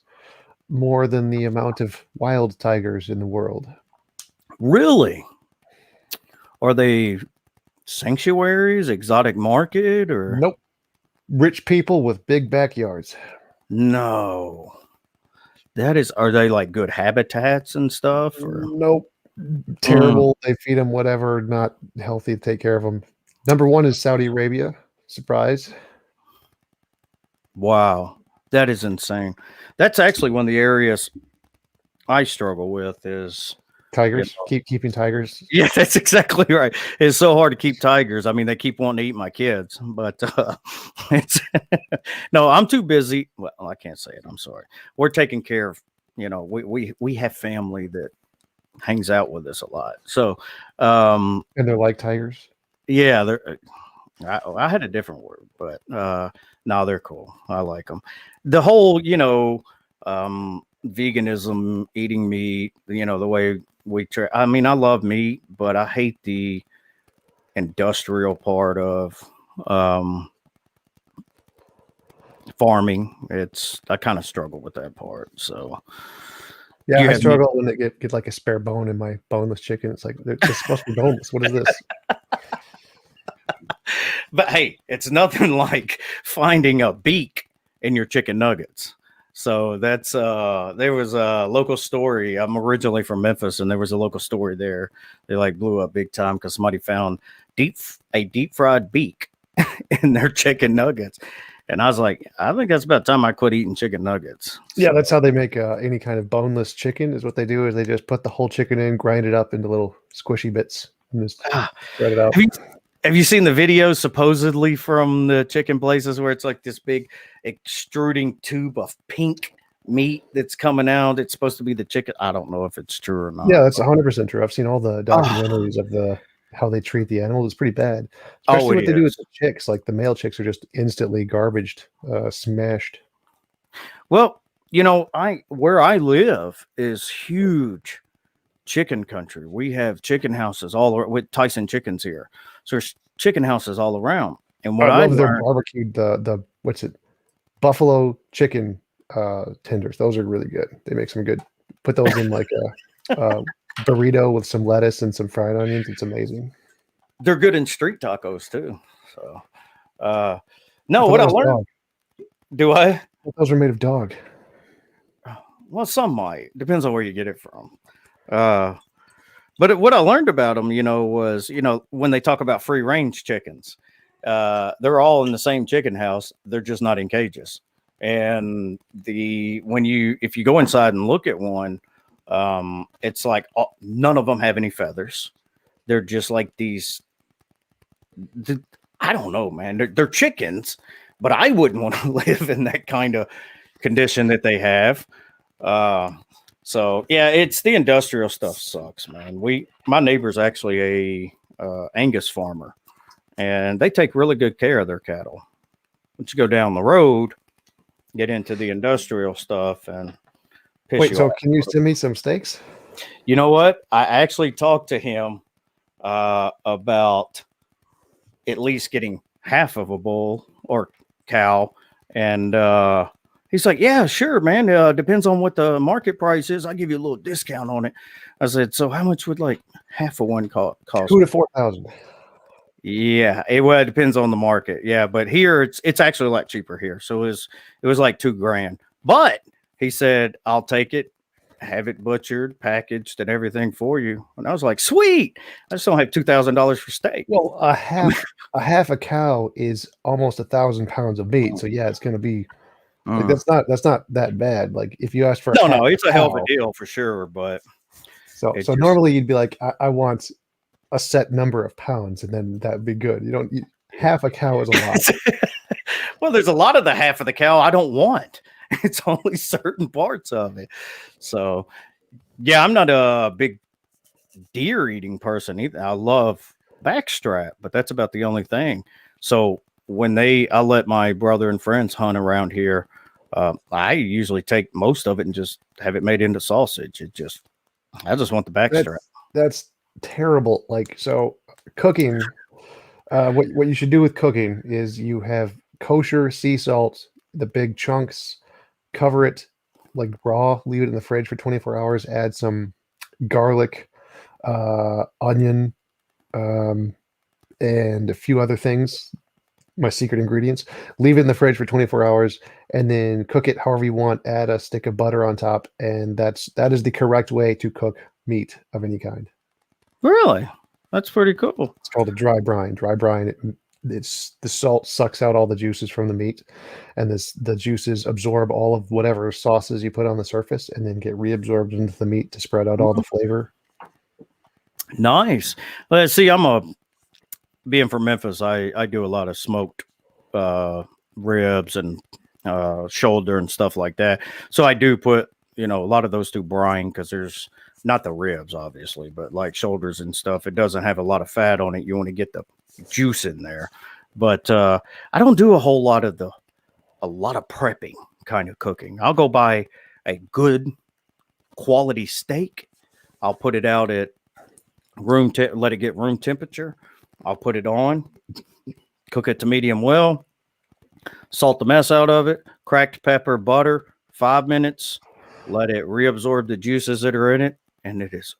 more than the amount of wild tigers in the world. Really? Are they sanctuaries, exotic market, or Nope. Rich people with big backyards. no? Are they like good habitats and stuff? Or Nope. Terrible. They feed them whatever, not healthy to take care of them. Number one is Saudi Arabia. Surprise. wow, that is insane. That's actually one of the areas I struggle with is Tigers. Keeping tigers. yeah, that's exactly right. It's so hard to keep tigers. I mean, they keep wanting to eat my kids, but it's no, I'm too busy. Well, I can't say it. I'm sorry. We're taking care of, we have family that hangs out with us a lot. So, And they're like tigers. yeah, I had a different word, but no, they're cool. I like them. The whole, veganism, eating meat, the way I mean, I love meat, but I hate the industrial part of farming. I kind of struggle with that part. So Yeah, You I have struggle when they get like a spare bone in my boneless chicken. It's like they're supposed to be boneless. What is this? but hey, it's nothing like finding a beak in your chicken nuggets. So that's there was a local story. I'm originally from Memphis, and there was a local story there. They like blew up big time because somebody found a deep fried beak in their chicken nuggets. And I was like, I think that's about time I quit eating chicken nuggets. Yeah, that's how they make any kind of boneless chicken. Is what they do is they just put the whole chicken in, grind it up into little squishy bits, and just spread it out. Have you seen the videos supposedly from the chicken places where it's like this big extruding tube of pink meat that's coming out? It's supposed to be the chicken. I don't know if it's true or not. Yeah, that's 100% true. I've seen all the documentaries of how they treat the animal. It's pretty bad. Especially what they do with the chicks. Like the male chicks are just instantly garbaged, smashed. Well, where I live is huge chicken country. We have chicken houses all around with Tyson chickens here. So there's chicken houses all around. And what I love their barbecued the what's it? Buffalo chicken tenders. Those are really good. They make some good. Put those in like a burrito with some lettuce and some fried onions. It's amazing. They're good in street tacos too. So no, what I learned. Dog. Do I? Those are made of dog. Well, some might. Depends on where you get it from. But what I learned about them, was, when they talk about free range chickens, they're all in the same chicken house. They're just not in cages. And if you go inside and look at one, it's like none of them have any feathers. They're just like these. I don't know, man. They're chickens, but I wouldn't want to live in that kind of condition that they have. So yeah, it's the industrial stuff sucks, man. My neighbor's actually a Angus farmer, and they take really good care of their cattle. Once you go down the road, get into the industrial stuff and wait. So can you send me some steaks? You know what? I actually talked to him about at least getting half of a bull or cow, and he's like, yeah, sure, man. Depends on what the market price is. I'll give you a little discount on it. I said, so how much would like half of one cost? 2,000 to 4,000. Yeah, it depends on the market. Yeah, but here it's actually a lot cheaper here. So it was like $2,000. But he said, I'll take it, have it butchered, packaged, and everything for you. And I was like, sweet. I just don't have $2,000 for steak. Well, a half a cow is almost 1,000 pounds of meat. So yeah, it's going to be. Like, that's not that bad. Like if you ask for no, it's a hell of a deal for sure. But so normally you'd be like, I want a set number of pounds, and then that'd be good. You don't eat half a cow is a lot. Well, there's a lot of the half of the cow I don't want. It's only certain parts of it. So, yeah, I'm not a big deer eating person either. I love backstrap, but that's about the only thing. So I let my brother and friends hunt around here. I usually take most of it and just have it made into sausage. I just want the backstrap. That's terrible. Like, so cooking, what you should do with cooking is you have kosher sea salt, the big chunks, cover it like raw, leave it in the fridge for 24 hours, add some garlic, onion, and a few other things, my secret ingredients. Leave it in the fridge for 24 hours and then cook it however you want. Add a stick of butter on top, and that is the correct way to cook meat of any kind. Really? That's pretty cool. It's called a dry brine. Dry brine, it's the salt sucks out all the juices from the meat, and the juices absorb all of whatever sauces you put on the surface and then get reabsorbed into the meat to spread out all the flavor. Nice. Let's see. Being from Memphis, I do a lot of smoked ribs and shoulder and stuff like that. So I do put, a lot of those to brine because there's not the ribs, obviously, but like shoulders and stuff. It doesn't have a lot of fat on it. You want to get the juice in there. But I don't do a lot of prepping kind of cooking. I'll go buy a good quality steak. I'll put it out at let it get room temperature. I'll put it on, cook it to medium well, salt the mess out of it, cracked pepper, butter, 5 minutes, let it reabsorb the juices that are in it, and it is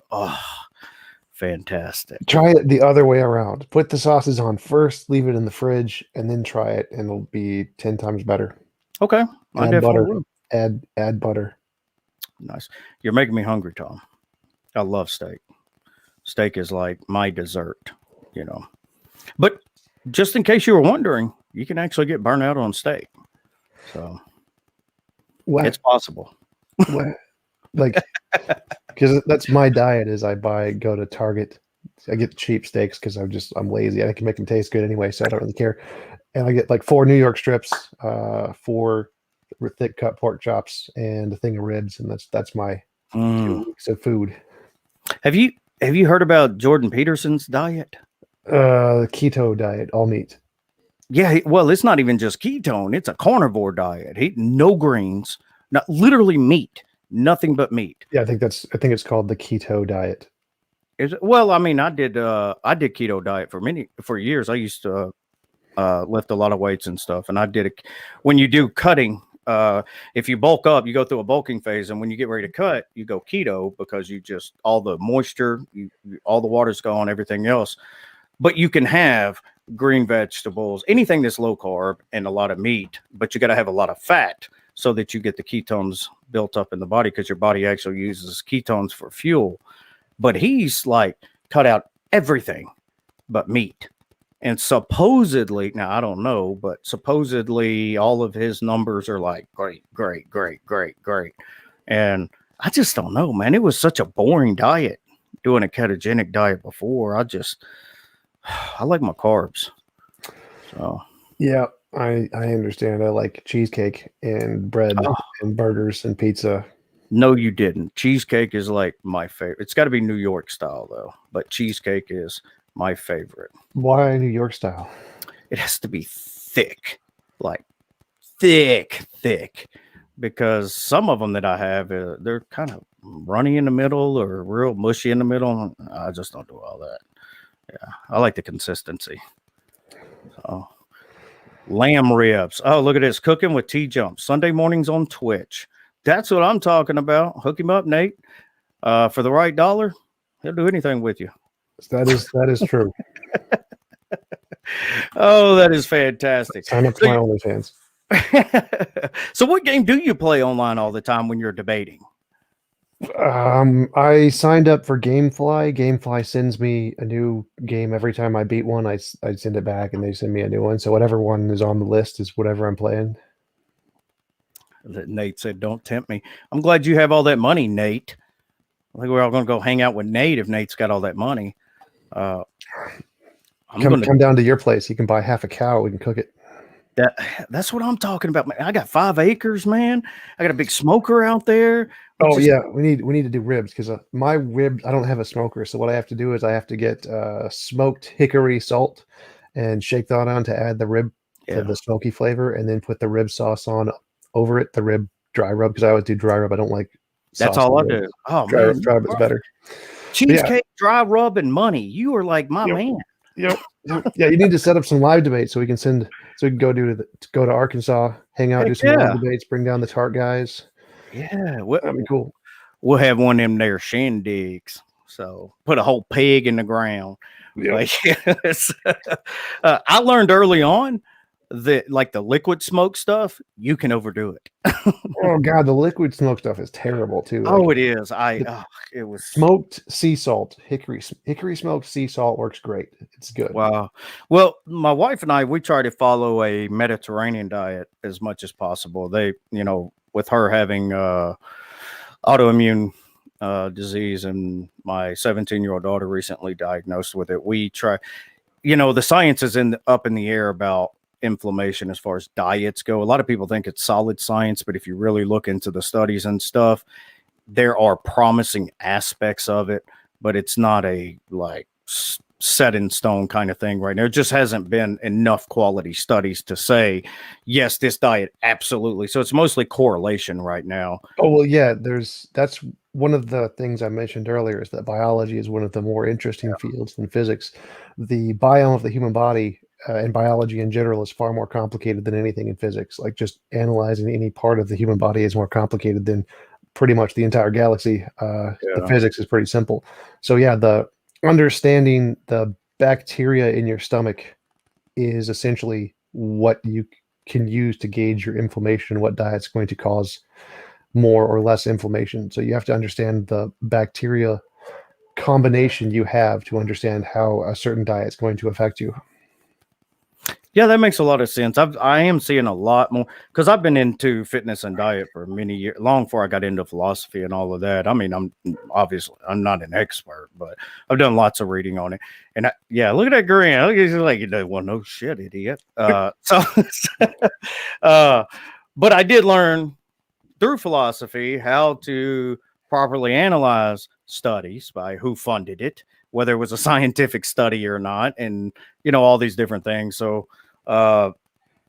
fantastic. Try it the other way around. Put the sauces on first, leave it in the fridge, and then try it, and it'll be 10 times better. Okay. Add butter. Add butter. Nice. You're making me hungry, Tom. I love steak. Steak is like my dessert, But just in case you were wondering, you can actually get burnt out on steak. So it's possible. Like, because that's my diet is go to Target. I get cheap steaks because I'm lazy. I can make them taste good anyway, so I don't really care. And I get like 4 New York strips, 4 thick cut pork chops, and a thing of ribs, and that's my 2 weeks of food. Have you heard about Jordan Peterson's diet? The keto diet, all meat. Yeah, well, it's not even just ketone; it's a carnivore diet. No greens, not literally meat, nothing but meat. Yeah, I think it's called the keto diet. Well, I mean, I did keto diet for years. I used to lift a lot of weights and stuff, and I did it when you do cutting. If you bulk up, you go through a bulking phase, and when you get ready to cut, you go keto because you just all the moisture, all the water's gone, everything else. But you can have green vegetables, anything that's low carb, and a lot of meat, but you got to have a lot of fat so that you get the ketones built up in the body because your body actually uses ketones for fuel. But he's like cut out everything but meat. And supposedly, now I don't know, but supposedly all of his numbers are like great. And I just don't know, man. It was such a boring diet doing a ketogenic diet before. I like my carbs. So yeah, I understand. I like cheesecake and bread and burgers and pizza. No, you didn't. Cheesecake is like my favorite. It's got to be New York style though, but cheesecake is my favorite. Why New York style? It has to be thick, like thick, because some of them that I have, they're kind of runny in the middle or real mushy in the middle. I just don't do all that. Yeah, I like the consistency. So, lamb ribs. Oh, look at this. Cooking with TJump. Sunday mornings on Twitch. That's what I'm talking about. Hook him up, Nate. For the right dollar, he'll do anything with you. That is true. Oh, that is fantastic. Sign up to my OnlyFans. So what game do you play online all the time when you're debating? I signed up for Gamefly. Gamefly sends me a new game every time I beat one. I send it back and they send me a new one. So whatever one is on the list is whatever I'm playing. Nate said, "Don't tempt me." I'm glad you have all that money, Nate. I think we're all going to go hang out with Nate if Nate's got all that money. Come down to your place. You can buy half a cow. We can cook it. That's what I'm talking about, man. I got 5 acres, man. I got a big smoker out there. Oh yeah, we need to do ribs because my ribs. I don't have a smoker, so what I have to do is I have to get smoked hickory salt and shake that on to add the rib to the smoky flavor, and then put the rib sauce on over it. The rib dry rub because I always do dry rub. I don't like. That's all I do. Oh dry, man, dry rub is better. Cheesecake, dry rub, and money. You are like my man. Yep. Yeah, you need to set up some live debates so we can go to Arkansas, hang out, do some live debates, bring down the TART guys. Yeah, that'd be cool. We'll have one of them there shindigs. So put a whole pig in the ground. Yep. I learned early on that like the liquid smoke stuff, you can overdo it. Oh god, the liquid smoke stuff is terrible too. Oh, it is. It was smoked sea salt, hickory smoked sea salt works great. It's good. Wow. Well, my wife and I, we try to follow a Mediterranean diet as much as possible. They, with her having autoimmune disease and my 17-year-old daughter recently diagnosed with it, we try, the science is up in the air about inflammation as far as diets go. A lot of people think it's solid science, but if you really look into the studies and stuff, there are promising aspects of it, but it's not a like set in stone kind of thing right now. It just hasn't been enough quality studies to say, yes, this diet absolutely. So it's mostly correlation right now. Oh, well, yeah, that's one of the things I mentioned earlier is that biology is one of the more interesting fields than physics. The biome of the human body and biology in general is far more complicated than anything in physics. Like just analyzing any part of the human body is more complicated than pretty much the entire galaxy. The physics is pretty simple. So yeah, the understanding the bacteria in your stomach is essentially what you can use to gauge your inflammation and what diet's going to cause more or less inflammation. So you have to understand the bacteria combination you have to understand how a certain diet is going to affect you. Yeah, that makes a lot of sense. I am seeing a lot more because I've been into fitness and diet for many years, long before I got into philosophy and all of that. I mean, I'm not an expert, but I've done lots of reading on it. And look at that grin. Look, he's like, well, no shit, idiot. But I did learn through philosophy how to properly analyze studies by who funded it, whether it was a scientific study or not, and all these different things. So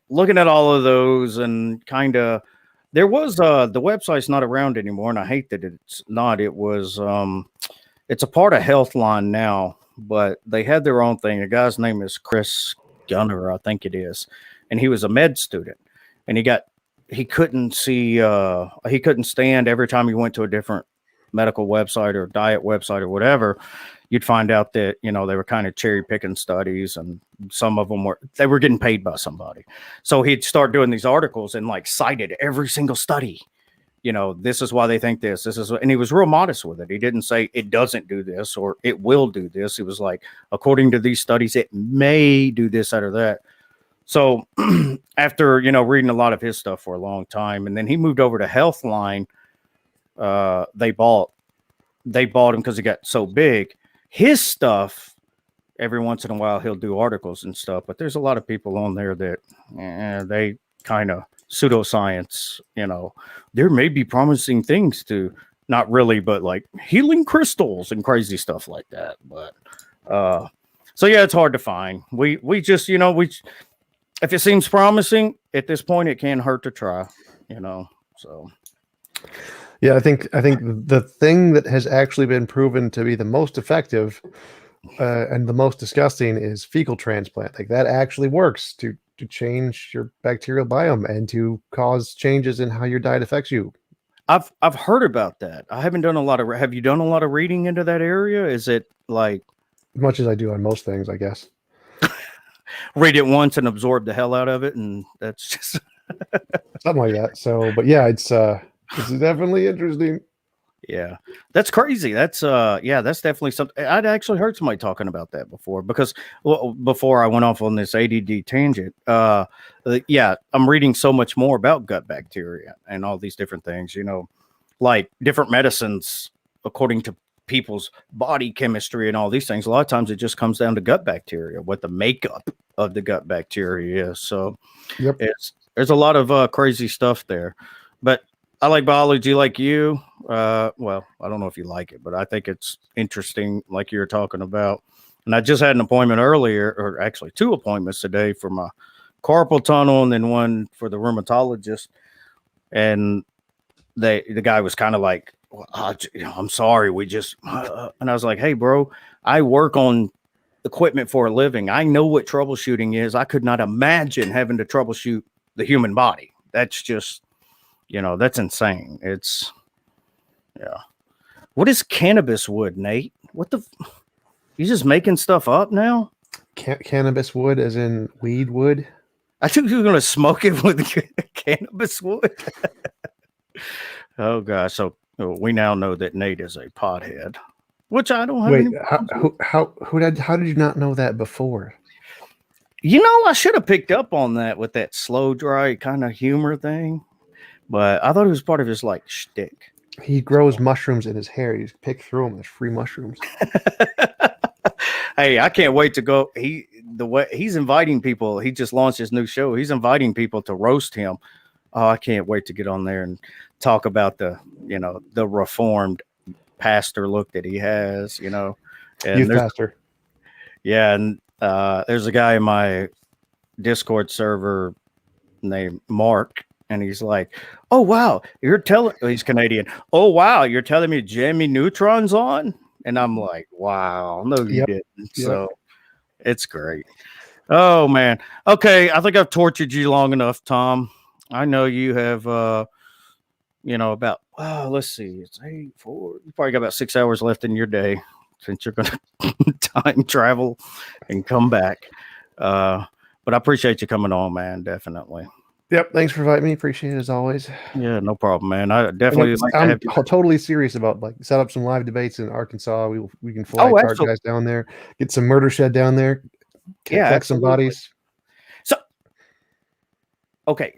looking at all of those and kind of there was the website's not around anymore, and I hate that it's not. It was it's a part of Healthline now, but they had their own thing. The guy's name is Chris Gunner, I think it is, and he was a med student, and he couldn't stand every time he went to a different medical website or diet website or whatever. You'd find out that, they were kind of cherry picking studies, and some of them they were getting paid by somebody. So he'd start doing these articles and like cited every single study. This is why they think this is, and he was real modest with it. He didn't say it doesn't do this or it will do this. He was like, according to these studies, it may do this, that, or that. So after, reading a lot of his stuff for a long time, and then he moved over to Healthline, they bought him because he got so big. His stuff, every once in a while, he'll do articles and stuff, but there's a lot of people on there that they kind of pseudoscience, there may be promising things to, not really, but like healing crystals and crazy stuff like that. But so yeah, it's hard to find. We just, if it seems promising at this point, it can't hurt to try, so. Yeah, I think the thing that has actually been proven to be the most effective and the most disgusting is fecal transplant. Like that actually works to change your bacterial biome and to cause changes in how your diet affects you. I've heard about that. I haven't done a lot of. Have you done a lot of reading into that area? Is it like as much as I do on most things, I guess. Read it once and absorb the hell out of it, and that's just something like that. So, but yeah, it's definitely interesting. Yeah, that's crazy. That's that's definitely something. I'd actually heard somebody talking about that before because before I went off on this ADD tangent. I'm reading so much more about gut bacteria and all these different things. Like different medicines according to people's body chemistry and all these things. A lot of times it just comes down to gut bacteria, what the makeup of the gut bacteria is. So Yep. there's a lot of crazy stuff there. But I like biology like you. Well, I don't know if you like it, but I think it's interesting, like you were talking about. And I just had an appointment earlier, or actually 2 appointments today for my carpal tunnel and then one for the rheumatologist. And the guy was kind of like, well, I'm sorry, we just, and I was like, hey, bro, I work on equipment for a living. I know what troubleshooting is. I could not imagine having to troubleshoot the human body. That's just, that's insane. It's, yeah. What is cannabis wood, Nate? You just making stuff up now? Cannabis wood, as in weed wood. I think you were going to smoke it with cannabis wood. Oh gosh. So we now know that Nate is a pothead, which I don't have Wait, any. how did you not know that before? I should have picked up on that with that slow, dry kind of humor thing, but I thought it was part of his like shtick. He grows mushrooms in his hair. You just pick through them. There's free mushrooms. Hey, I can't wait to go. He's inviting people. He just launched his new show. He's inviting people to roast him. Oh, I can't wait to get on there and talk about the reformed pastor look that he has, and Youth pastor. Yeah. And there's a guy in my Discord server named Mark, and he's like, oh, wow, he's Canadian. Oh, wow, you're telling me Jimmy Neutron's on? And I'm like, wow, no, you didn't. Yep. So it's great. Oh, man. Okay, I think I've tortured you long enough, Tom. I know you have, about, let's see, it's 8, 4. You probably got about 6 hours left in your day since you're going to time travel and come back. But I appreciate you coming on, man, definitely. Yep. Thanks for inviting me. Appreciate it as always. Yeah, no problem, man. I definitely. I'm totally serious about set up some live debates in Arkansas. We can fly TART guys down there, get some murder shed down there, collect some bodies. So, okay,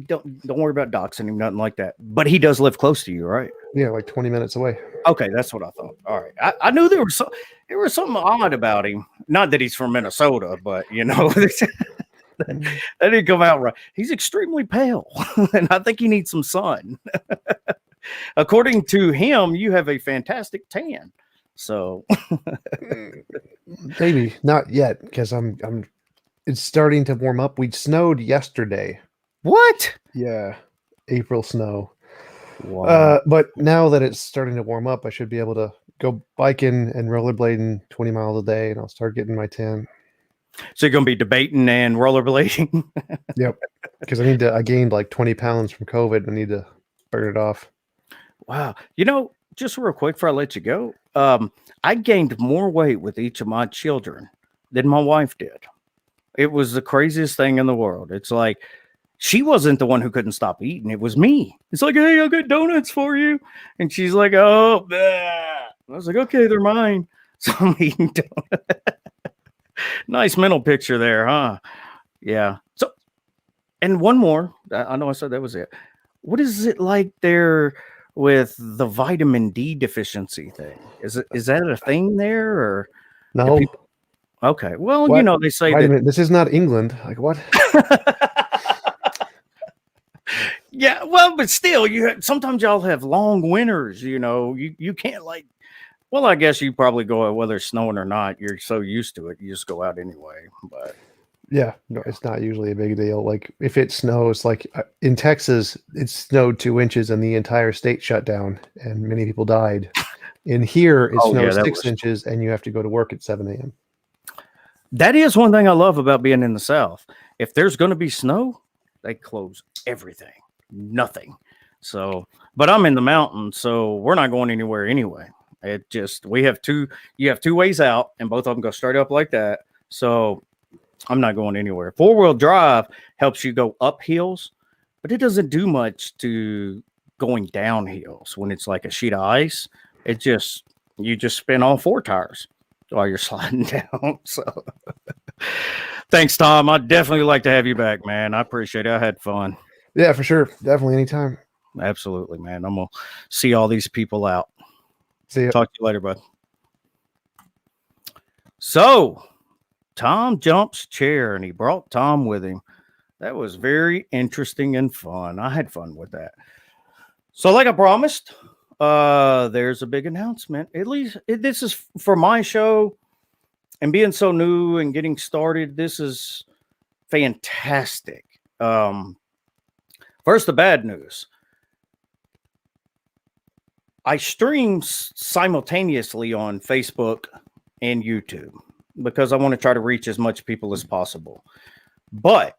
don't worry about doxing him, nothing like that. But he does live close to you, right? Yeah, like 20 minutes away. Okay, that's what I thought. All right, I knew there was something odd about him. Not that he's from Minnesota, but that didn't come out right. He's extremely pale, and I think he needs some sun. According to him, you have a fantastic tan. So maybe not yet, because it's starting to warm up. We snowed yesterday. What? Yeah, April snow. Wow. But now that it's starting to warm up, I should be able to go biking and rollerblading 20 miles a day, and I'll start getting my tan. So you're going to be debating and rollerblading? Yep. Because I gained like 20 pounds from COVID. I need to burn it off. Wow. Just real quick before I let you go, I gained more weight with each of my children than my wife did. It was the craziest thing in the world. It's like, she wasn't the one who couldn't stop eating. It was me. It's like, hey, I got donuts for you. And she's like, oh, bleh. I was like, okay, they're mine. So I'm eating donuts. Nice mental picture there, huh? Yeah. So, and one more. I know I said that was it. What is it like there with the vitamin D deficiency thing? Is that a thing there, or no? Okay. Well, what? They say that this is not England. Like what? Yeah. Well, but still, sometimes y'all have long winters. You can't like. Well, I guess you probably go out whether it's snowing or not. You're so used to it, you just go out anyway. But yeah, no, it's not usually a big deal. Like if it snows, like in Texas, it snowed 2 inches and the entire state shut down, and many people died. In here, it snows 6 inches, and you have to go to work at 7 a.m. That is one thing I love about being in the South. If there's going to be snow, they close everything, nothing. So, but I'm in the mountains, so we're not going anywhere anyway. You have two ways out, and both of them go straight up like that. So I'm not going anywhere. 4-wheel drive helps you go up hills, but it doesn't do much to going down hills when it's like a sheet of ice. You just spin all 4 tires while you're sliding down. So thanks, Tom. I'd definitely like to have you back, man. I appreciate it. I had fun. Yeah, for sure. Definitely anytime. Absolutely, man. I'm going to see all these people out. See ya. Talk to you later, bud. So, Tom jumps chair, and he brought Tom with him. That was very interesting and fun. I had fun with that. So, like I promised, there's a big announcement. At least this is for my show, and being so new and getting started, this is fantastic. First, the bad news. I stream simultaneously on Facebook and YouTube because I want to try to reach as much people as possible. But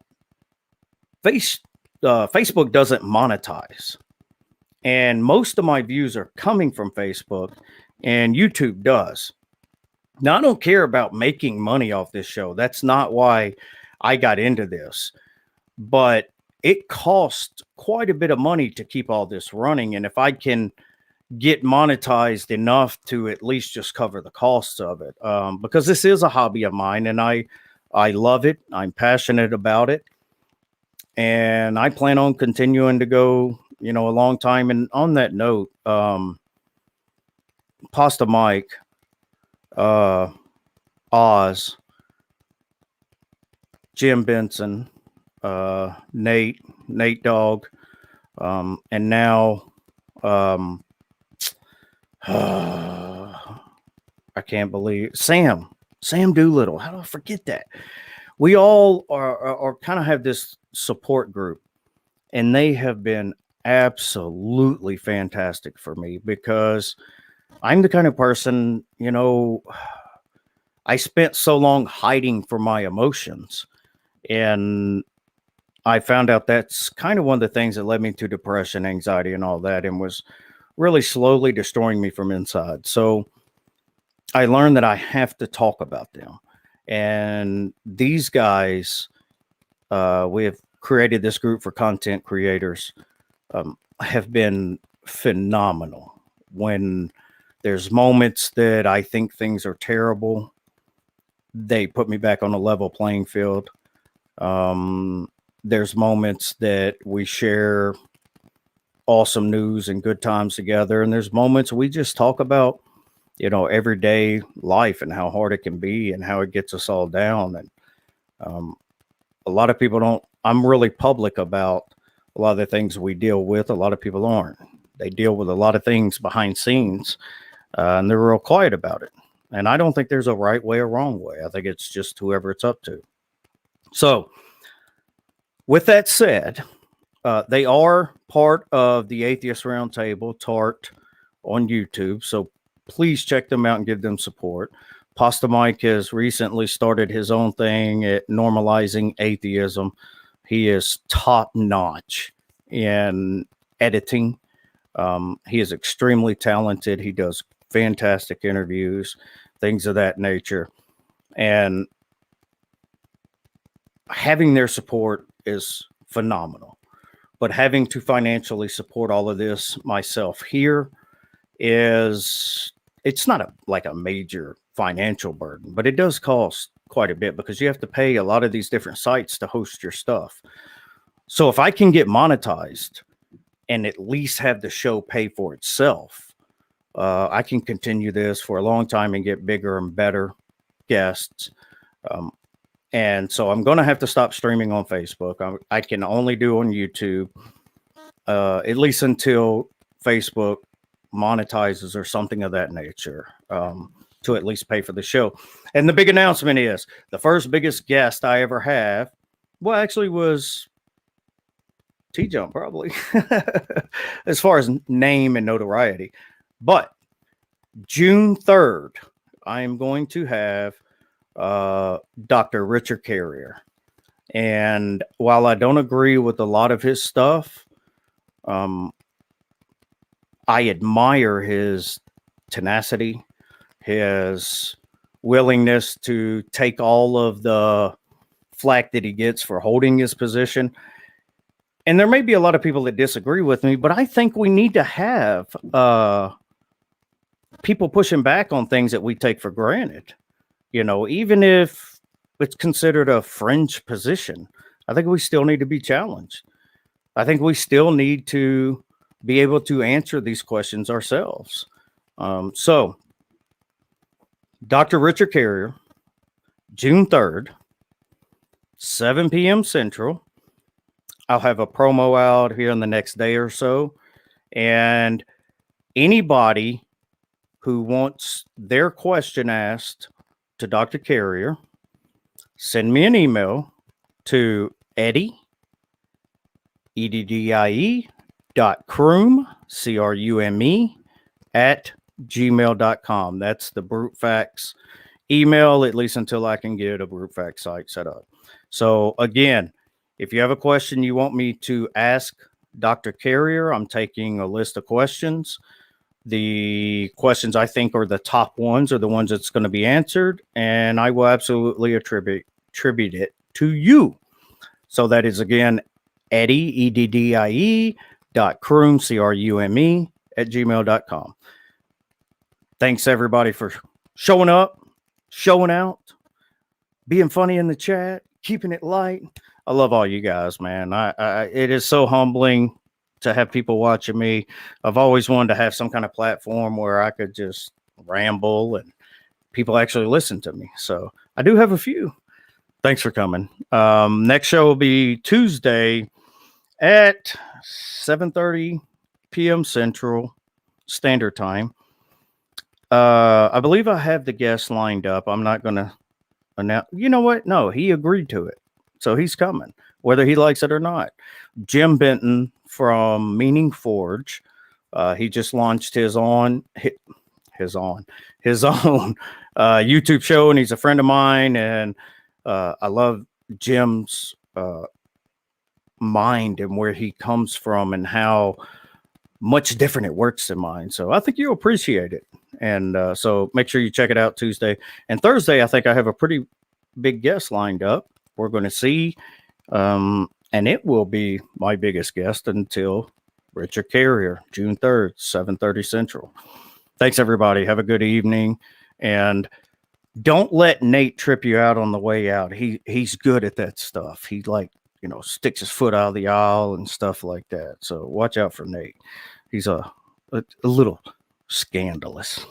Facebook doesn't monetize. And most of my views are coming from Facebook, and YouTube does. Now, I don't care about making money off this show. That's not why I got into this. But it costs quite a bit of money to keep all this running. And if I can get monetized enough to at least just cover the costs of it, because this is a hobby of mine, and I love it. I'm passionate about it, and I plan on continuing to go, a long time. And on that note, Pasta Mike, Oz, Jim Benson, Nate Dogg, and now I can't believe Sam Doolittle. How do I forget that? We all are kind of have this support group, and they have been absolutely fantastic for me because I'm the kind of person, I spent so long hiding from my emotions, and I found out that's kind of one of the things that led me to depression, anxiety, and all that, and was really slowly destroying me from inside. So I learned that I have to talk about them. And these guys, we have created this group for content creators, have been phenomenal. When there's moments that I think things are terrible, they put me back on a level playing field. There's moments that we share awesome news and good times together. And there's moments we just talk about, everyday life and how hard it can be and how it gets us all down. And a lot of people I'm really public about a lot of the things we deal with. A lot of people aren't. They deal with a lot of things behind scenes, and they're real quiet about it. And I don't think there's a right way or wrong way. I think it's just whoever it's up to. So with that said, they are part of the Atheist Roundtable, TART, on YouTube. So please check them out and give them support. Pasta Mike has recently started his own thing at Normalizing Atheism. He is top notch in editing. He is extremely talented. He does fantastic interviews, things of that nature. And having their support is phenomenal. But having to financially support all of this myself here it's not like a major financial burden, but it does cost quite a bit because you have to pay a lot of these different sites to host your stuff. So if I can get monetized and at least have the show pay for itself, I can continue this for a long time and get bigger and better guests. And so I'm going to have to stop streaming on Facebook. I can only do on YouTube, at least until Facebook monetizes or something of that nature, to at least pay for the show. And the big announcement is the first biggest guest I ever have, well, actually was TJump, probably, as far as name and notoriety. But June 3rd, I am going to have Dr. Richard Carrier. And while I don't agree with a lot of his stuff, I admire his tenacity, his willingness to take all of the flack that he gets for holding his position. And there may be a lot of people that disagree with me, but I think we need to have people pushing back on things that we take for granted. Even if it's considered a fringe position, I think we still need to be challenged. I think we still need to be able to answer these questions ourselves. So, Dr. Richard Carrier, June 3rd, 7 p.m. Central. I'll have a promo out here in the next day or so. And anybody who wants their question asked to Dr. Carrier, send me an email to Eddie, EDDIE, .crume, CRUME, at gmail.com. That's the Brute Facts email, at least until I can get a Brute Facts site set up. So again, if you have a question you want me to ask Dr. Carrier, I'm taking a list of questions. The questions I think are the top ones are the ones that's going to be answered, and I will absolutely attribute it to you. So that is, again, Eddie, EDDIE, .crume, CRUME, at gmail.com. Thanks, everybody, for showing up, showing out, being funny in the chat, keeping it light. I love all you guys, man. It is so humbling to have people watching me. I've always wanted to have some kind of platform where I could just ramble and people actually listen to me. So I do have a few. Thanks for coming. Next show will be Tuesday at 7:30 p.m. Central Standard Time. I believe I have the guest lined up. I'm not going to announce. You know what? No, he agreed to it. So he's coming, whether he likes it or not. Jim Benton from Meaning Forge. He just launched his own YouTube show, and he's a friend of mine. And I love Jim's mind and where he comes from and how much different it works than mine. So I think you'll appreciate it. And so make sure you check it out Tuesday and Thursday. I think I have a pretty big guest lined up. We're going to see, and it will be my biggest guest until Richard Carrier, June 3rd, 7:30 Central. Thanks, everybody. Have a good evening. And don't let Nate trip you out on the way out. He's good at that stuff. He sticks his foot out of the aisle and stuff like that. So watch out for Nate. He's a little scandalous.